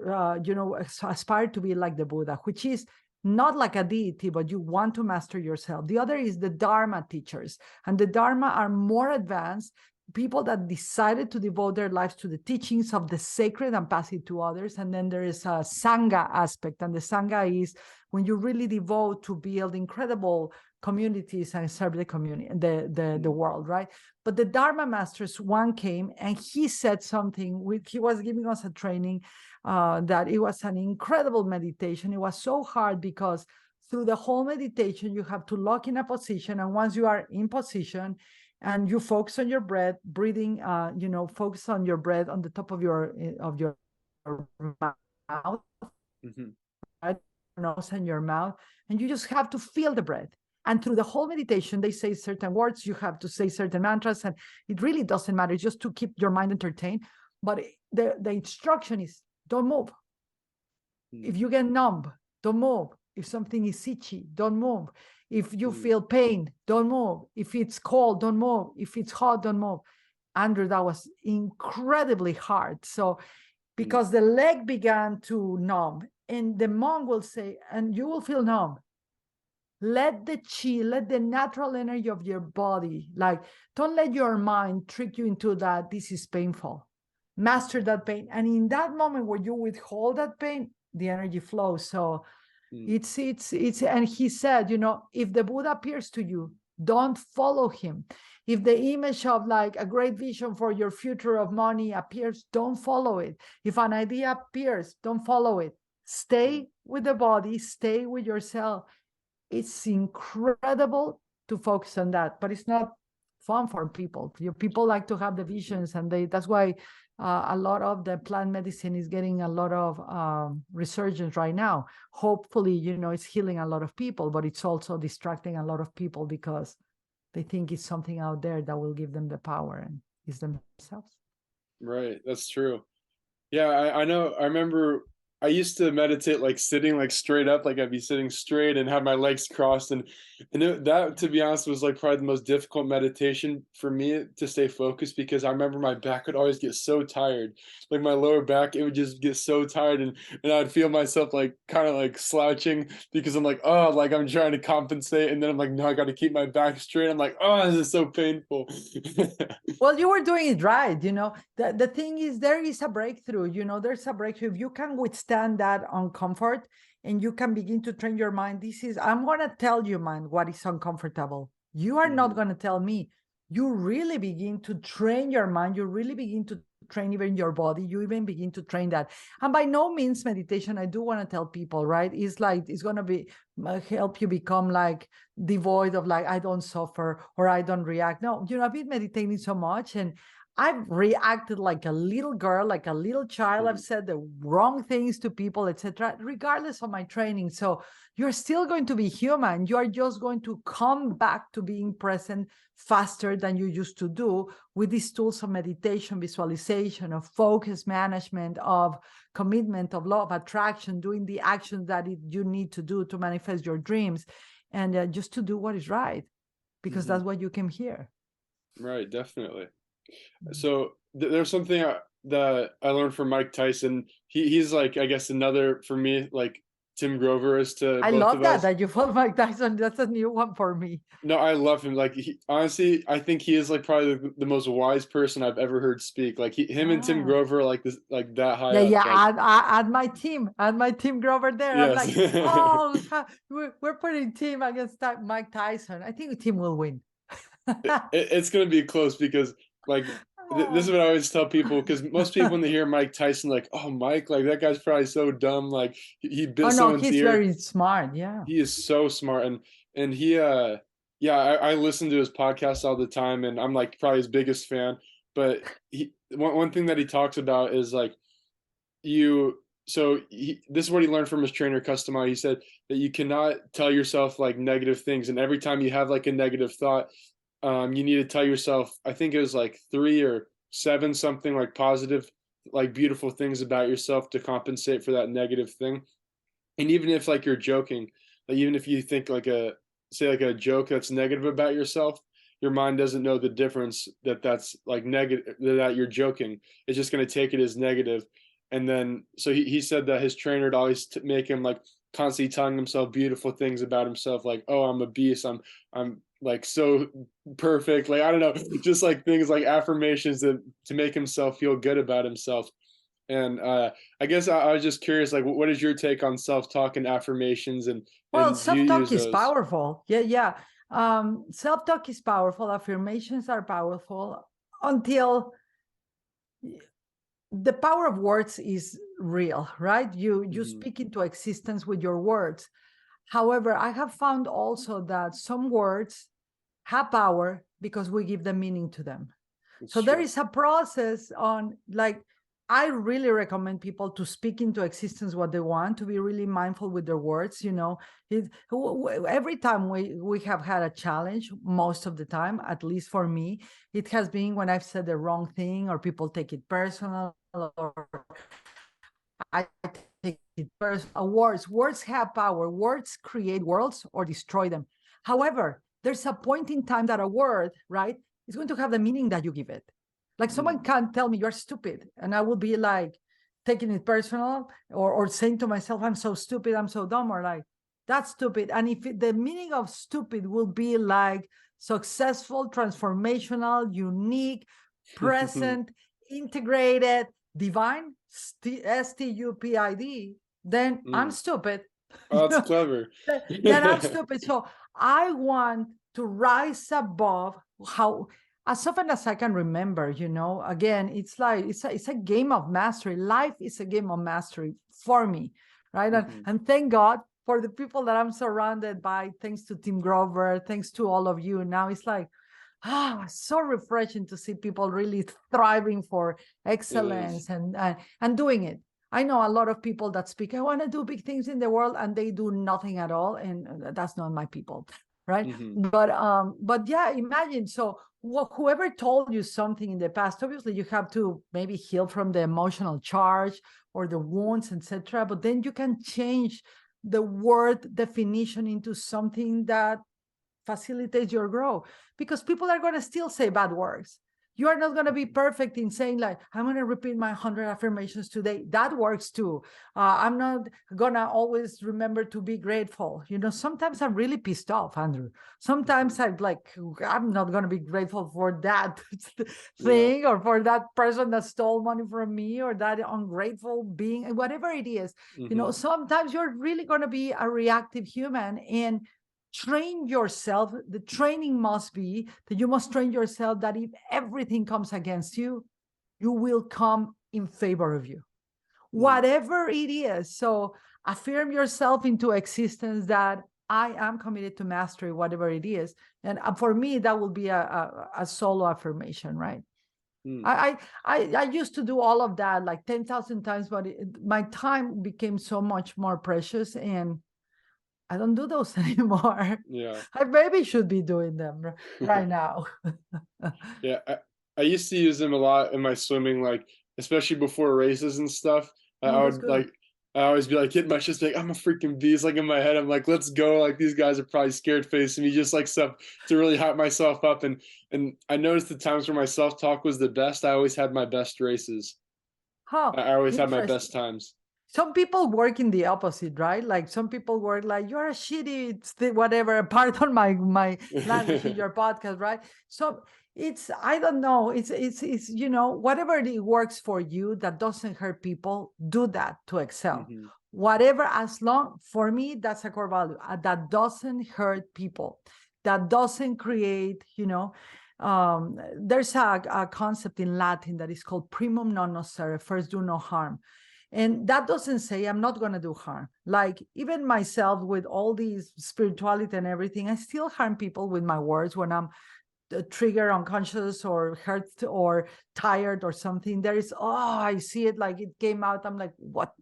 S1: you know, aspire to be like the Buddha, which is not like a deity, but you want to master yourself. The other is the Dharma teachers, and the Dharma are more advanced people that decided to devote their lives to the teachings of the sacred and pass it to others. And then there is a Sangha aspect, and the Sangha is when you really devote to build incredible communities and serve the community, the world, right? But the Dharma masters, one came and he said something. He was giving us a training that it was an incredible meditation. It was so hard because through the whole meditation, you have to lock in a position. And once you are in position and you focus on your breath, breathing, you know, focus on your breath on the top of your mouth, right? Nose and your mouth, and you just have to feel the breath. And through the whole meditation, they say certain words, you have to say certain mantras, and it really doesn't matter, just to keep your mind entertained. But the instruction is, don't move. If you get numb, don't move. If something is itchy, don't move. If you feel pain, don't move. If it's cold, don't move. If it's hot, don't move. Andrew, that was incredibly hard. So, because the leg began to numb, and the monk will say, and you will feel numb. Let the chi, let the natural energy of your body, like, don't let your mind trick you into that this is painful. Master that pain. And in that moment where you withhold that pain, the energy flows. So it's, and he said, you know, if the Buddha appears to you, don't follow him. If the image of like a great vision for your future of money appears, don't follow it. If an idea appears, don't follow it. Stay with the body, stay with yourself. It's incredible to focus on that, but it's not fun for people. People like to have the visions, and that's why a lot of the plant medicine is getting a lot of resurgence right now. Hopefully, you know, it's healing a lot of people, but it's also distracting a lot of people because they think it's something out there that will give them the power, and it's themselves.
S3: Right, that's true. Yeah, I know. I remember I used to meditate like sitting like straight up, like I'd be sitting straight and have my legs crossed, and that, to be honest, was like probably the most difficult meditation for me to stay focused, because I remember my back would always get so tired, like my lower back, it would just get so tired, and I'd feel myself like kind of like slouching because I'm like, oh, like I'm trying to compensate, and then I'm like, no, I got to keep my back straight. I'm like, oh, this is so painful.
S1: Well, you were doing it right. The thing is, there is a breakthrough. There's a breakthrough. If you can withstand that uncomfort and you can begin to train your mind, I'm going to tell you, man, what is uncomfortable. You are not going to tell me. You really begin to train your mind. You really begin to train even your body. You even begin to train that. And by no means meditation, I do want to tell people, right? It's like, it's going to be help you become like devoid of like, I don't suffer or I don't react. No, I've been meditating so much and I've reacted like a little girl, like a little child. I've said the wrong things to people, etc., regardless of my training. So you're still going to be human. You are just going to come back to being present faster than you used to do with these tools of meditation, visualization, of focus management, of commitment, of law of attraction, doing the actions that you need to do to manifest your dreams, and just to do what is right, because that's what you came here.
S3: Right, definitely. So there's something that I learned from Mike Tyson. He's like, I guess, another for me, like Tim Grover is to
S1: I
S3: both
S1: love
S3: of us.
S1: that you follow Mike Tyson. That's a new one for me.
S3: No, I love him. Like, honestly, I think he is like probably the most wise person I've ever heard speak. Like him and Tim
S1: Ah.
S3: Grover are like this, like that high
S1: Yeah,
S3: up.
S1: yeah.
S3: Like,
S1: Add my team Grover there. I'm
S3: yes.
S1: like, oh, we're putting Tim against Mike Tyson. I think Tim will win.
S3: It's gonna be close because like this is what I always tell people, because most people when they hear Mike Tyson, like, oh, Mike, like that guy's probably so dumb, like he
S1: Oh
S3: bit
S1: no,
S3: someone's
S1: he's
S3: ear.
S1: very smart. Yeah.
S3: He is so smart, and he yeah, I listen to his podcast all the time, and I'm like probably his biggest fan. But one thing that he talks about is like, this is what he learned from his trainer Customized. He said that you cannot tell yourself like negative things, and every time you have like a negative thought, you need to tell yourself, I think it was like 3 or 7 something, like positive, like beautiful things about yourself to compensate for that negative thing. And even if like you're joking, like even if you think like say like a joke that's negative about yourself, your mind doesn't know the difference that that's like negative, that you're joking. It's just going to take it as negative. And then so he said that his trainer would always make him like constantly telling himself beautiful things about himself, like, oh, I'm a beast, I'm like so perfect, like I don't know, just like things like affirmations to make himself feel good about himself. And I guess I was just curious, like, what is your take on self-talk and affirmations,
S1: Well,
S3: and do you
S1: self-talk
S3: use
S1: is
S3: those?
S1: powerful. Yeah, yeah. Self-talk is powerful. Affirmations are powerful until the power of words is real, right? You speak into existence with your words. However, I have found also that some words have power because we give the meaning to them.
S3: It's
S1: So there
S3: true.
S1: is a process on, like, I really recommend people to speak into existence what they want, to be really mindful with their words. Every time we have had a challenge, most of the time, at least for me, it has been when I've said the wrong thing or people take it personal, or I take it personal. Words have power. Words create worlds or destroy them. However, there's a point in time that a word, right, is going to have the meaning that you give it. Like someone can tell me you're stupid, and I will be like taking it personal, or saying to myself, I'm so stupid, I'm so dumb, or like, that's stupid. And if the meaning of stupid will be like successful, transformational, unique, present, integrated, divine, stupid, then I'm stupid.
S3: Oh, that's clever.
S1: Then I'm stupid. So I want to rise above how, as often as I can remember, again, it's like it's a game of mastery. Life is a game of mastery for me, right? And thank God for the people that I'm surrounded by, thanks to Tim Grover, thanks to all of you. Now it's like, so refreshing to see people really thriving for
S3: It is.
S1: excellence and doing it. I know a lot of people that speak, I want to do big things in the world, and they do nothing at all, and that's not my people, right? But yeah, imagine. So whoever told you something in the past, obviously you have to maybe heal from the emotional charge, or the wounds, etc. But then you can change the word definition into something that facilitates your growth, because people are going to still say bad words. You are not going to be perfect in saying like, I'm going to repeat my 100 affirmations today. That works too. I'm not going to always remember to be grateful. Sometimes I'm really pissed off, Andrew. Sometimes I'm like, I'm not going to be grateful for that thing, or for that person that stole money from me, or that ungrateful being, whatever it is. Sometimes you're really going to be a reactive human, and train yourself. The training must be that you must train yourself that if everything comes against you, you will come in favor of you, whatever it is. So affirm yourself into existence that I am committed to mastery, whatever it is. And for me, that will be a solo affirmation, right? I used to do all of that like 10,000 times, but my time became so much more precious, and I don't do those anymore.
S3: Yeah.
S1: I maybe should be doing them right now.
S3: Yeah. I used to use them a lot in my swimming, like especially before races and stuff.
S1: Oh,
S3: I
S1: that's
S3: would
S1: good.
S3: like I always be like hitting my chest like I'm a freaking beast. Like in my head, I'm like, let's go. Like these guys are probably scared facing me, just like stuff to really hype myself up. And I noticed the times where my self-talk was the best, I always had my best races.
S1: Huh,
S3: I always had my
S1: interesting.
S3: best times.
S1: Some people work in the opposite, right? Like some people work like, you're a shitty whatever, pardon my language in your podcast, right? So it's, I don't know, it's whatever it works for you that doesn't hurt people, do that to excel. Whatever, as long, for me, that's a core value, that doesn't hurt people, that doesn't create, there's a concept in Latin that is called primum non nocere, first do no harm. And that doesn't say I'm not going to do harm. Like even myself, with all these spirituality and everything, I still harm people with my words when I'm triggered, unconscious, or hurt, or tired, or something. There is, I see it, like it came out. I'm like, what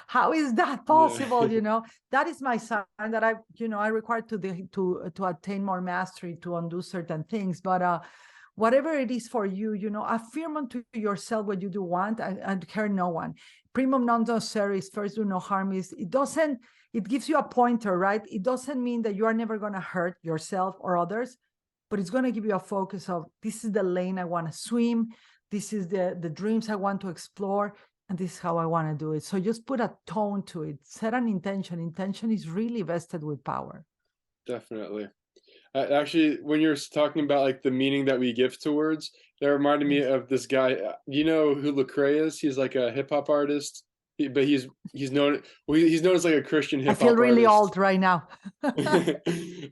S1: how is that possible?
S3: Yeah.
S1: That is my sign that I require to attain more mastery, to undo certain things. But whatever it is for you, affirm unto yourself what you do want, and hurt no one. Primum non nocere is first do no harm. It gives you a pointer, right? It doesn't mean that you are never going to hurt yourself or others, but it's going to give you a focus of, this is the lane I want to swim. This is the dreams I want to explore. And this is how I want to do it. So just put a tone to it. Set an intention. Intention is really vested with power.
S3: Definitely. Actually, when you're talking about like the meaning that we give to words, that reminded me of this guy. You know who Lecrae is? He's like a hip hop artist, but he's known, well, he's known as like a Christian
S1: I
S3: hip
S1: feel
S3: hop
S1: really
S3: artist.
S1: old right now.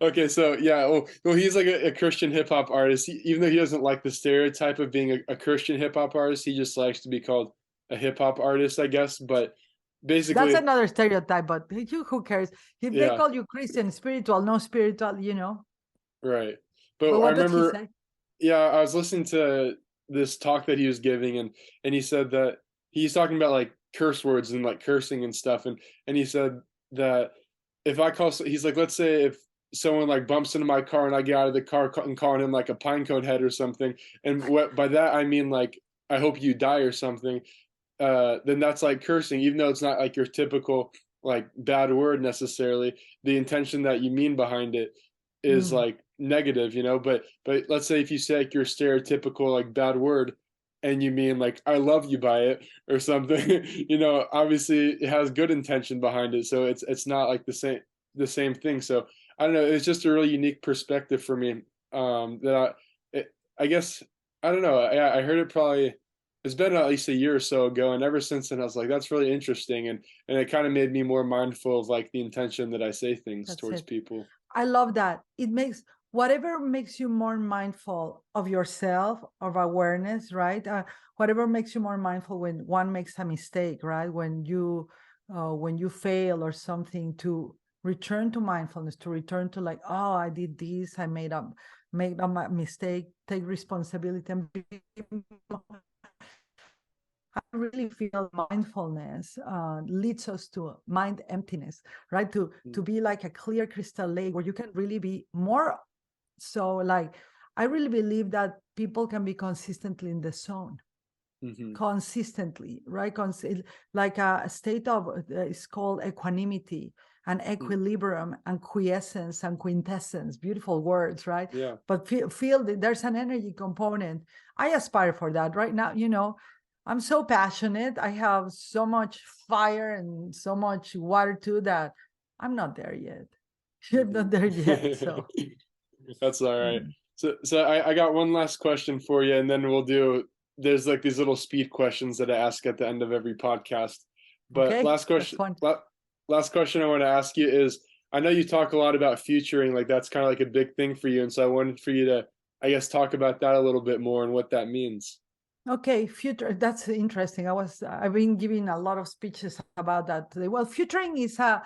S3: Okay, so yeah, well he's like a Christian hip hop artist. Even though he doesn't like the stereotype of being a Christian hip hop artist, he just likes to be called a hip hop artist, I guess. But
S1: That's
S3: basically,
S1: another stereotype, but who cares? If they
S3: yeah,
S1: call you Christian, spiritual, no spiritual,
S3: right.
S1: But
S3: But I
S1: what did he
S3: remember,
S1: say?
S3: yeah, I was listening to this talk that he was giving, and he said that he's talking about like curse words and like cursing and stuff, and he said that if I call, he's like, let's say if someone like bumps into my car and I get out of the car and calling him like a pinecone head or something, and what by that I mean like I hope you die or something, then that's like cursing, even though it's not like your typical like bad word necessarily. The intention that you mean behind it is like negative, but let's say if you say like your stereotypical like bad word and you mean like I love you by it or something, obviously it has good intention behind it, so it's not like the same thing. So I don't know, it's just a really unique perspective for me, that I guess, I don't know, I heard it probably, it's been at least a year or so ago, and ever since then I was like, that's really interesting, and it kind of made me more mindful of like the intention that I say things
S1: That's
S3: towards
S1: it.
S3: people.
S1: I love that. It makes whatever makes you more mindful of yourself, of awareness, right? Whatever makes you more mindful when one makes a mistake, right? When you fail or something, to return to mindfulness, to return to like, oh, I did this, I made a mistake, take responsibility, and be, I really feel mindfulness leads us to mind emptiness, right? To be like a clear crystal lake where you can really be more. So like, I really believe that people can be consistently in the zone. consistently, right? Like a state of, it's called equanimity and equilibrium and quiescence and quintessence, beautiful words, right?
S3: Yeah.
S1: But feel that there's an energy component. I aspire for that right now. I'm so passionate. I have so much fire and so much water too that I'm not there yet. I'm not there yet. So
S3: That's all right.
S1: mm.
S3: So I got one last question for you, and then there's like these little speed questions that I ask at the end of every podcast. But
S1: Okay, that's fun.
S3: last question I want to ask you is, I know you talk a lot about futuring, like that's kind of like a big thing for you. And so I wanted for you to, I guess, talk about that a little bit more and what that means.
S1: Okay, future. That's interesting. I've been giving a lot of speeches about that today. Well, futuring is a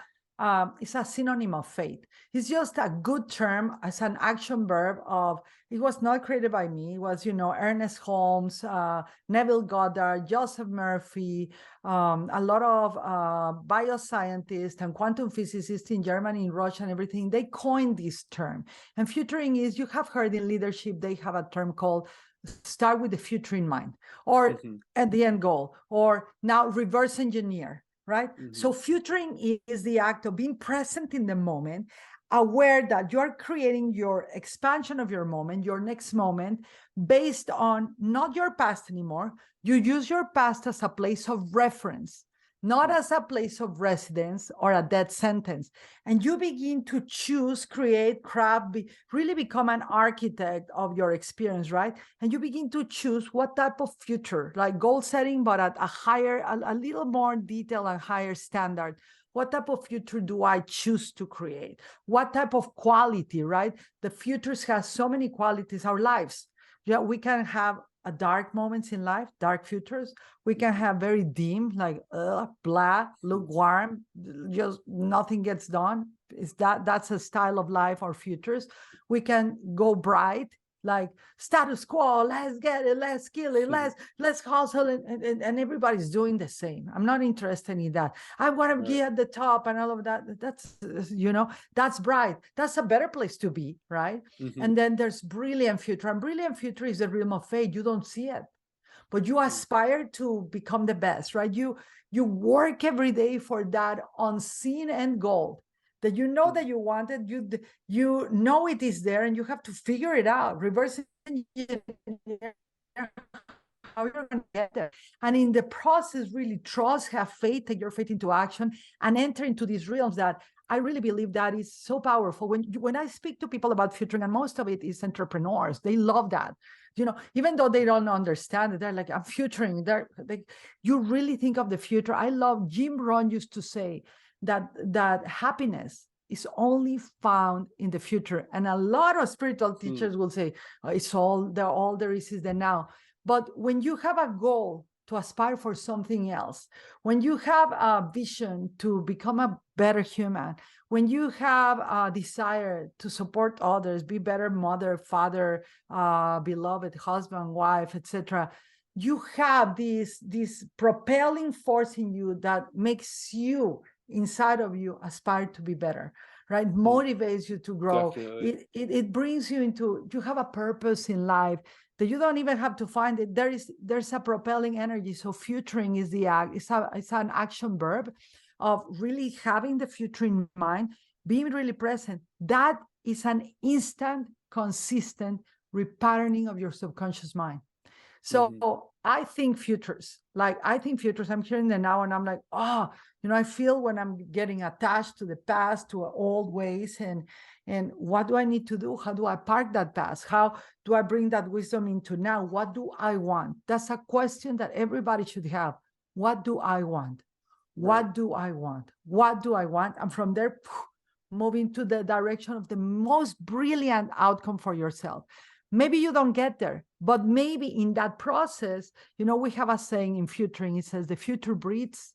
S1: synonym of faith. It's just a good term as an action verb of. It was not created by me. It was Ernest Holmes, Neville Goddard, Joseph Murphy, a lot of bioscientists and quantum physicists in Germany, in Russia, and everything. They coined this term. And futuring is, you have heard in leadership, they have a term called start with the future in mind, or at the end goal, or now reverse engineer, right? So futuring is the act of being present in the moment, aware that you're creating your expansion of your moment, your next moment, based on not your past anymore. You use your past as a place of reference, not as a place of residence or a death sentence. And you begin to choose, create, craft, really become an architect of your experience, right? And you begin to choose what type of future, like goal setting, but at a little more detail and higher standard. What type of future do I choose to create? What type of quality, right? The futures has so many qualities, our lives. Yeah, we can have a dark moments in life, dark futures. We can have very dim, like blah, lukewarm, just nothing gets done. That's a style of life or futures. We can go bright, like status quo, let's get it, let's kill it, let's hustle, and everybody's doing the same. I'm not interested in that. I want to be at the top and all of that. That's bright. That's a better place to be, right? And then there's brilliant future, and brilliant future is the realm of faith. You don't see it, but you aspire to become the best, right? You work every day for that unseen end goal that that you wanted. You know it is there, and you have to figure it out, reverse engineer how you're going to get there. And in the process, really trust, have faith, take your faith into action, and enter into these realms that I really believe that is so powerful. When I speak to people about futuring, and most of it is entrepreneurs, they love that. Even though they don't understand it, they're like, I'm futuring. You really think of the future. I love, Jim Rohn used to say that happiness is only found in the future. And a lot of spiritual teachers will say, it's all there is the now. But when you have a goal to aspire for something else, when you have a vision to become a better human, when you have a desire to support others, be better mother, father, beloved husband, wife, etc., you have this propelling force in you that makes you, inside of you, aspire to be better, right? Motivates you to grow. It brings you into, you have a purpose in life that you don't even have to find it. There's a propelling energy. So futuring is the act. It's an action verb of really having the future in mind, being really present. That is an instant, consistent repatterning of your subconscious mind. So I think futures. I'm hearing them now, and I'm like, I feel when I'm getting attached to the past, to old ways, and what do I need to do? How do I park that past? How do I bring that wisdom into now? What do I want? That's a question that everybody should have. What do I want? What do I want? What do I want? And from there, moving to the direction of the most brilliant outcome for yourself. Maybe you don't get there, but maybe in that process, we have a saying in futuring. It says, the future breathes,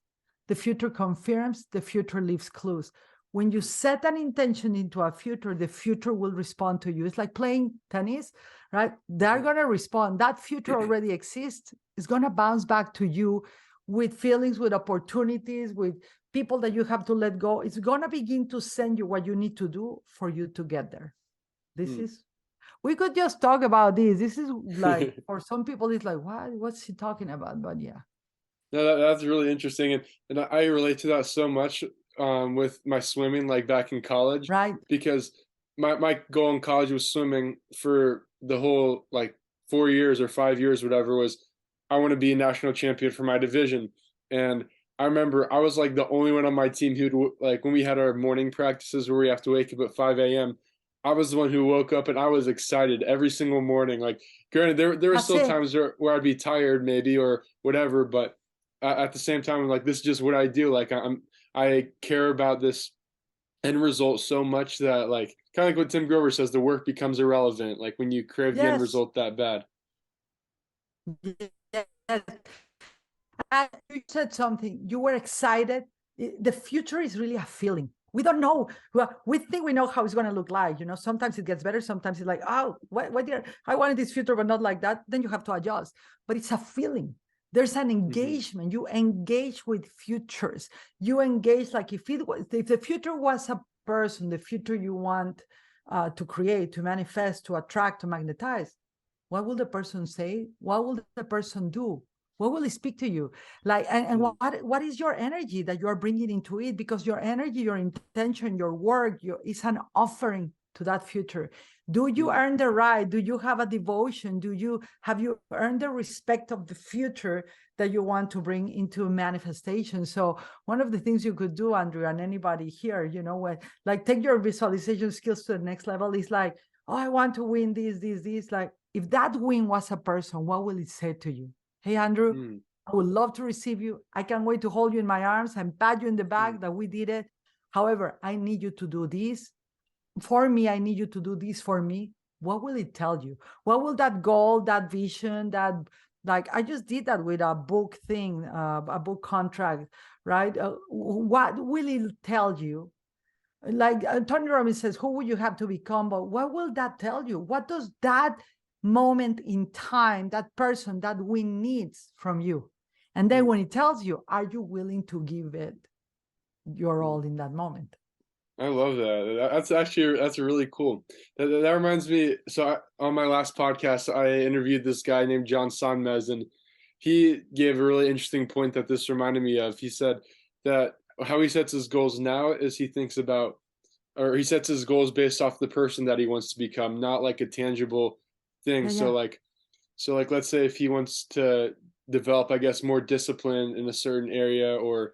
S1: the future confirms, the future leaves clues. When you set an intention into a future, the future will respond to you. It's like playing tennis, right? They're going to respond. That future already exists. It's going to bounce back to you with feelings, with opportunities, with people that you have to let go. It's going to begin to send you what you need to do for you to get there. This is We could just talk about this. This is like, for some people, it's like, what's he talking about? But yeah.
S3: No, that's really interesting, and I relate to that so much with my swimming, like back in college,
S1: Right.
S3: because my goal in college was swimming for the whole like 4 years or 5 years, whatever was. I want to be a national champion for my division, and I remember I was like the only one on my team who'd like when we had our morning practices where we have to wake up at 5 a.m. I was the one who woke up and I was excited every single morning. Like, granted, there were
S1: That's
S3: still
S1: it.
S3: times where I'd be tired maybe or whatever, but at the same time, I'm like, this is just what I do. Like I care about this end result so much that like kind of like what Tim Grover says, the work becomes irrelevant. Like when you crave the end
S1: Yes.
S3: result that bad.
S1: Yes. And you said something, you were excited. The future is really a feeling. We don't know. Well, we think we know how it's going to look like. Sometimes it gets better. Sometimes it's like, oh, what did I wanted this future, but not like that. Then you have to adjust. But it's a feeling. There's an
S3: Mm-hmm.
S1: engagement. You engage with futures. You engage like if the future was a person, the future you want to create, to manifest, to attract, to magnetize. What will the person say? What will the person do? What will it speak to you? Like, and what is your energy that you're bringing into it? Because your energy, your intention, your work, is an offering to that future. Do you
S3: Mm-hmm.
S1: earn the right? Do you have a devotion? Have you earned the respect of the future that you want to bring into manifestation? So one of the things you could do, Andrew, and anybody here, when like take your visualization skills to the next level, is like, oh, I want to win this. Like, if that win was a person, what will it say to you? Hey, Andrew, I would love to receive you. I can't wait to hold you in my arms and pat you in the
S3: Mm-hmm.
S1: back that we did it. However, I need you to do this for me. I need you to do this for me. What will it tell you? What will that goal, that vision, like I just did that with a book thing, a book contract, right? What will it tell you? Like Tony Robbins says, who will you have to become? But what will that tell you? What does that moment in time, that person, that win needs from you? And then when it tells you, are you willing to give it your all in that moment?
S3: I love that. That's really cool. That reminds me. So on my last podcast, I interviewed this guy named John Sonmez, and he gave a really interesting point that this reminded me of. He said that how he sets his goals now is he thinks about, or he sets his goals based off the person that he wants to become, not like a tangible thing.
S1: Yeah,
S3: So
S1: yeah.
S3: like let's say if he wants to develop, I guess, more discipline in a certain area or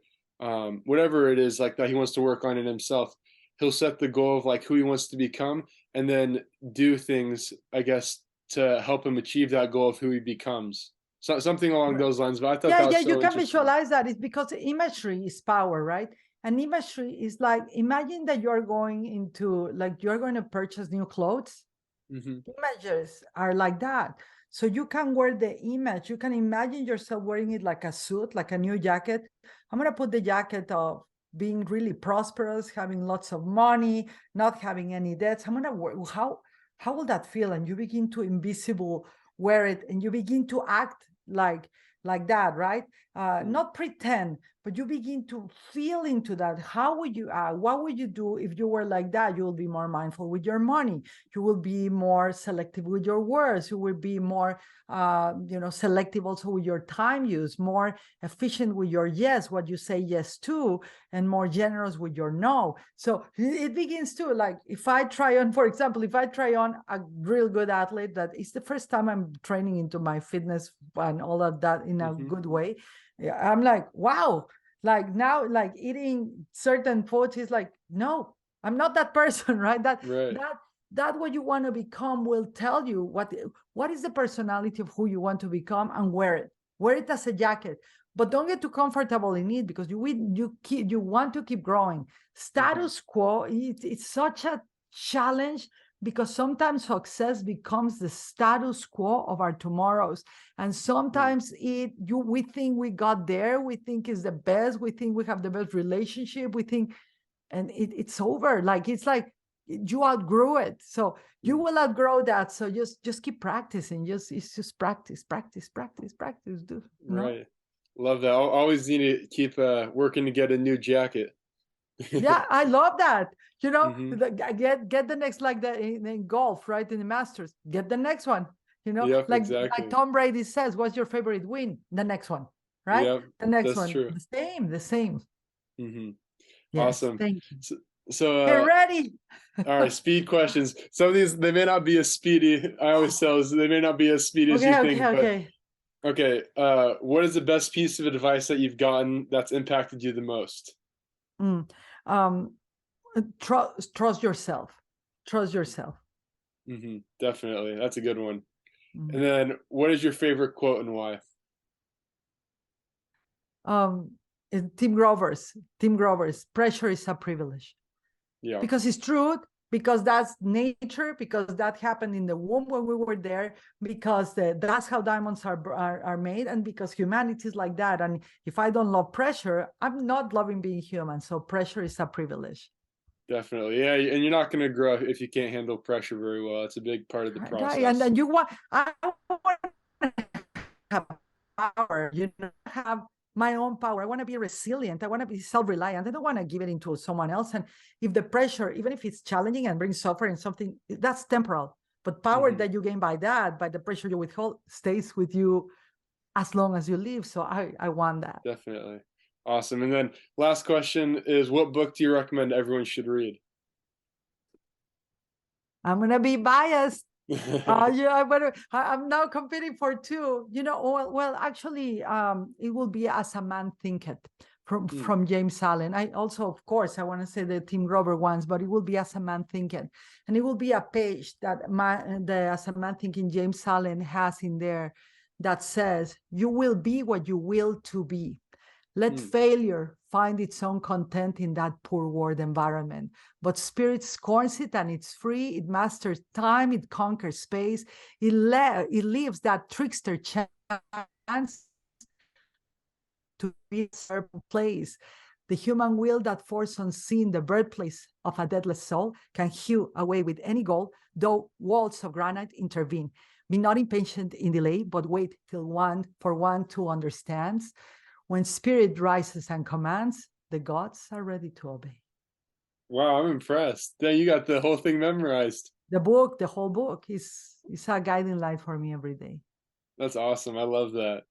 S3: whatever it is like that he wants to work on in himself, he'll set the goal of like who he wants to become and then do things, I guess, to help him achieve that goal of who he becomes. So something along
S1: Right.
S3: those lines. But I thought
S1: Yeah,
S3: that
S1: yeah,
S3: was
S1: you
S3: so
S1: can
S3: interesting.
S1: visualize that. It's because imagery is power, right? And imagery is like, imagine that you're going into, like, you're going to purchase new clothes.
S3: Hmm.
S1: Images are like that. So you can wear the image. You can imagine yourself wearing it like a suit, like a new jacket. I'm going to put the jacket of being really prosperous, having lots of money, not having any debts. I'm going to wear, how will that feel? And you begin to invisible wear it and you begin to act like that, right? Not pretend, but you begin to feel into that. How would you act? What would you do if you were like that? You will be more mindful with your money. You will be more selective with your words. You will be more selective also with your time use, more efficient with your yes, what you say yes to, and more generous with your no. So it begins to, like, if I try on, for example, if I try on a real good athlete that is the first time I'm training into my fitness and all of that in a
S3: Hmm.
S1: good way, yeah, I'm like, wow, like now, like eating certain foods is like, no, I'm not that person, right? that
S3: Right.
S1: that that what you want to become will tell you what is the personality of who you want to become, and wear it as a jacket. But don't get too comfortable in it, because you want to keep growing.
S3: Hmm.
S1: Status quo, it's such a challenge, because sometimes success becomes the status quo of our tomorrows. And sometimes we think we got there, we think it's the best, we think we have the best relationship, we think, and it's over. Like, it's like you outgrew it. So you will outgrow that. So just keep practicing. It's just practice, dude.
S3: Right. Love that. Always need to keep working to get a new jacket.
S1: Yeah, I love that. You know,
S3: Mm-hmm.
S1: get the next, like in golf, right? In the Masters, get the next one. You know,
S3: Yep,
S1: like
S3: exactly.
S1: Tom Brady says, "What's your favorite win?" The next one, right?
S3: Yep,
S1: The next
S3: that's
S1: one,
S3: true.
S1: the same.
S3: Mm-hmm.
S1: Yes,
S3: Awesome.
S1: thank you.
S3: So,
S1: Hey, ready?
S3: all right, speed questions. Some of these, they may not be as speedy. I always tell us they may not be as speedy as you
S1: Okay, okay,
S3: think, but
S1: okay.
S3: okay. What is the best piece of advice that you've gotten that's impacted you the most?
S1: Mm. Um, trust yourself. Trust yourself.
S3: Mm-hmm. Definitely. That's a good one. And
S1: Mm.
S3: then what is your favorite quote and why?
S1: Um, Tim Grover's pressure is a privilege.
S3: Yeah,
S1: Because it's truth, because that's nature, because that happened in the womb when we were there, because that's how diamonds are made, and because humanity is like that. And if I don't love pressure, I'm not loving being human. So pressure is a privilege.
S3: definitely. Yeah, and you're not going to grow if you can't handle pressure very well. It's a big part of the
S1: Right. And
S3: process.
S1: then I want to have power, have my own power. I want to be resilient. I want to be self-reliant. I don't want to give it into someone else. And if the pressure, even if it's challenging and brings suffering, something that's temporal. But power
S3: Mm-hmm.
S1: that you gain by that, by the pressure you withhold, stays with you as long as you live. So I want that.
S3: Definitely. Awesome. And then last question is, what book do you recommend everyone should read?
S1: I'm gonna be biased. Yeah, but I'm now competing for two. Well, actually, it will be As a Man Thinketh
S3: Hmm.
S1: from James Allen. I also, of course, I want to say the Tim Grover ones, but it will be As a Man Thinketh, and it will be a page that the As a Man Thinking James Allen has in there that says, "You will be what you will to be." Let
S3: Hmm.
S1: failure find its own content in that poor world environment. But spirit scorns it and it's free. It masters time. It conquers space. It leaves that trickster chance to be a certain place. The human will that force unseen the birthplace of a deathless soul can hew away with any goal, though walls of granite intervene. Be not impatient in delay, but wait till one to understands. When spirit rises and commands, the gods are ready to obey.
S3: Wow, I'm impressed. Dang, you got the whole thing memorized.
S1: The whole book is a guiding light for me every day.
S3: That's awesome. I love that.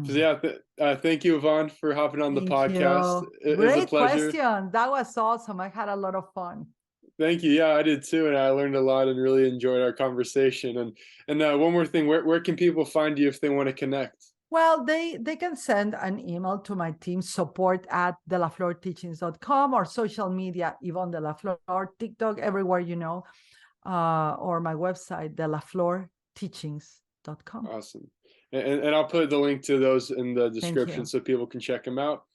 S3: So
S1: Mm.
S3: yeah, thank you, Yvonne, for hopping on the
S1: Thank
S3: podcast.
S1: you.
S3: It is a
S1: Great
S3: pleasure.
S1: question. That was awesome. I had a lot of fun.
S3: Thank you. Yeah, I did too, and I learned a lot and really enjoyed our conversation. And one more thing, where can people find you if they want to connect?
S1: Well, they can send an email to my team, support@delaflorteachings.com, or social media, Ivonne Delaflor, TikTok, everywhere, or my website, delaflorteachings.com.
S3: Awesome. And I'll put the link to those in the
S1: Thank
S3: description
S1: you.
S3: so people can check them out.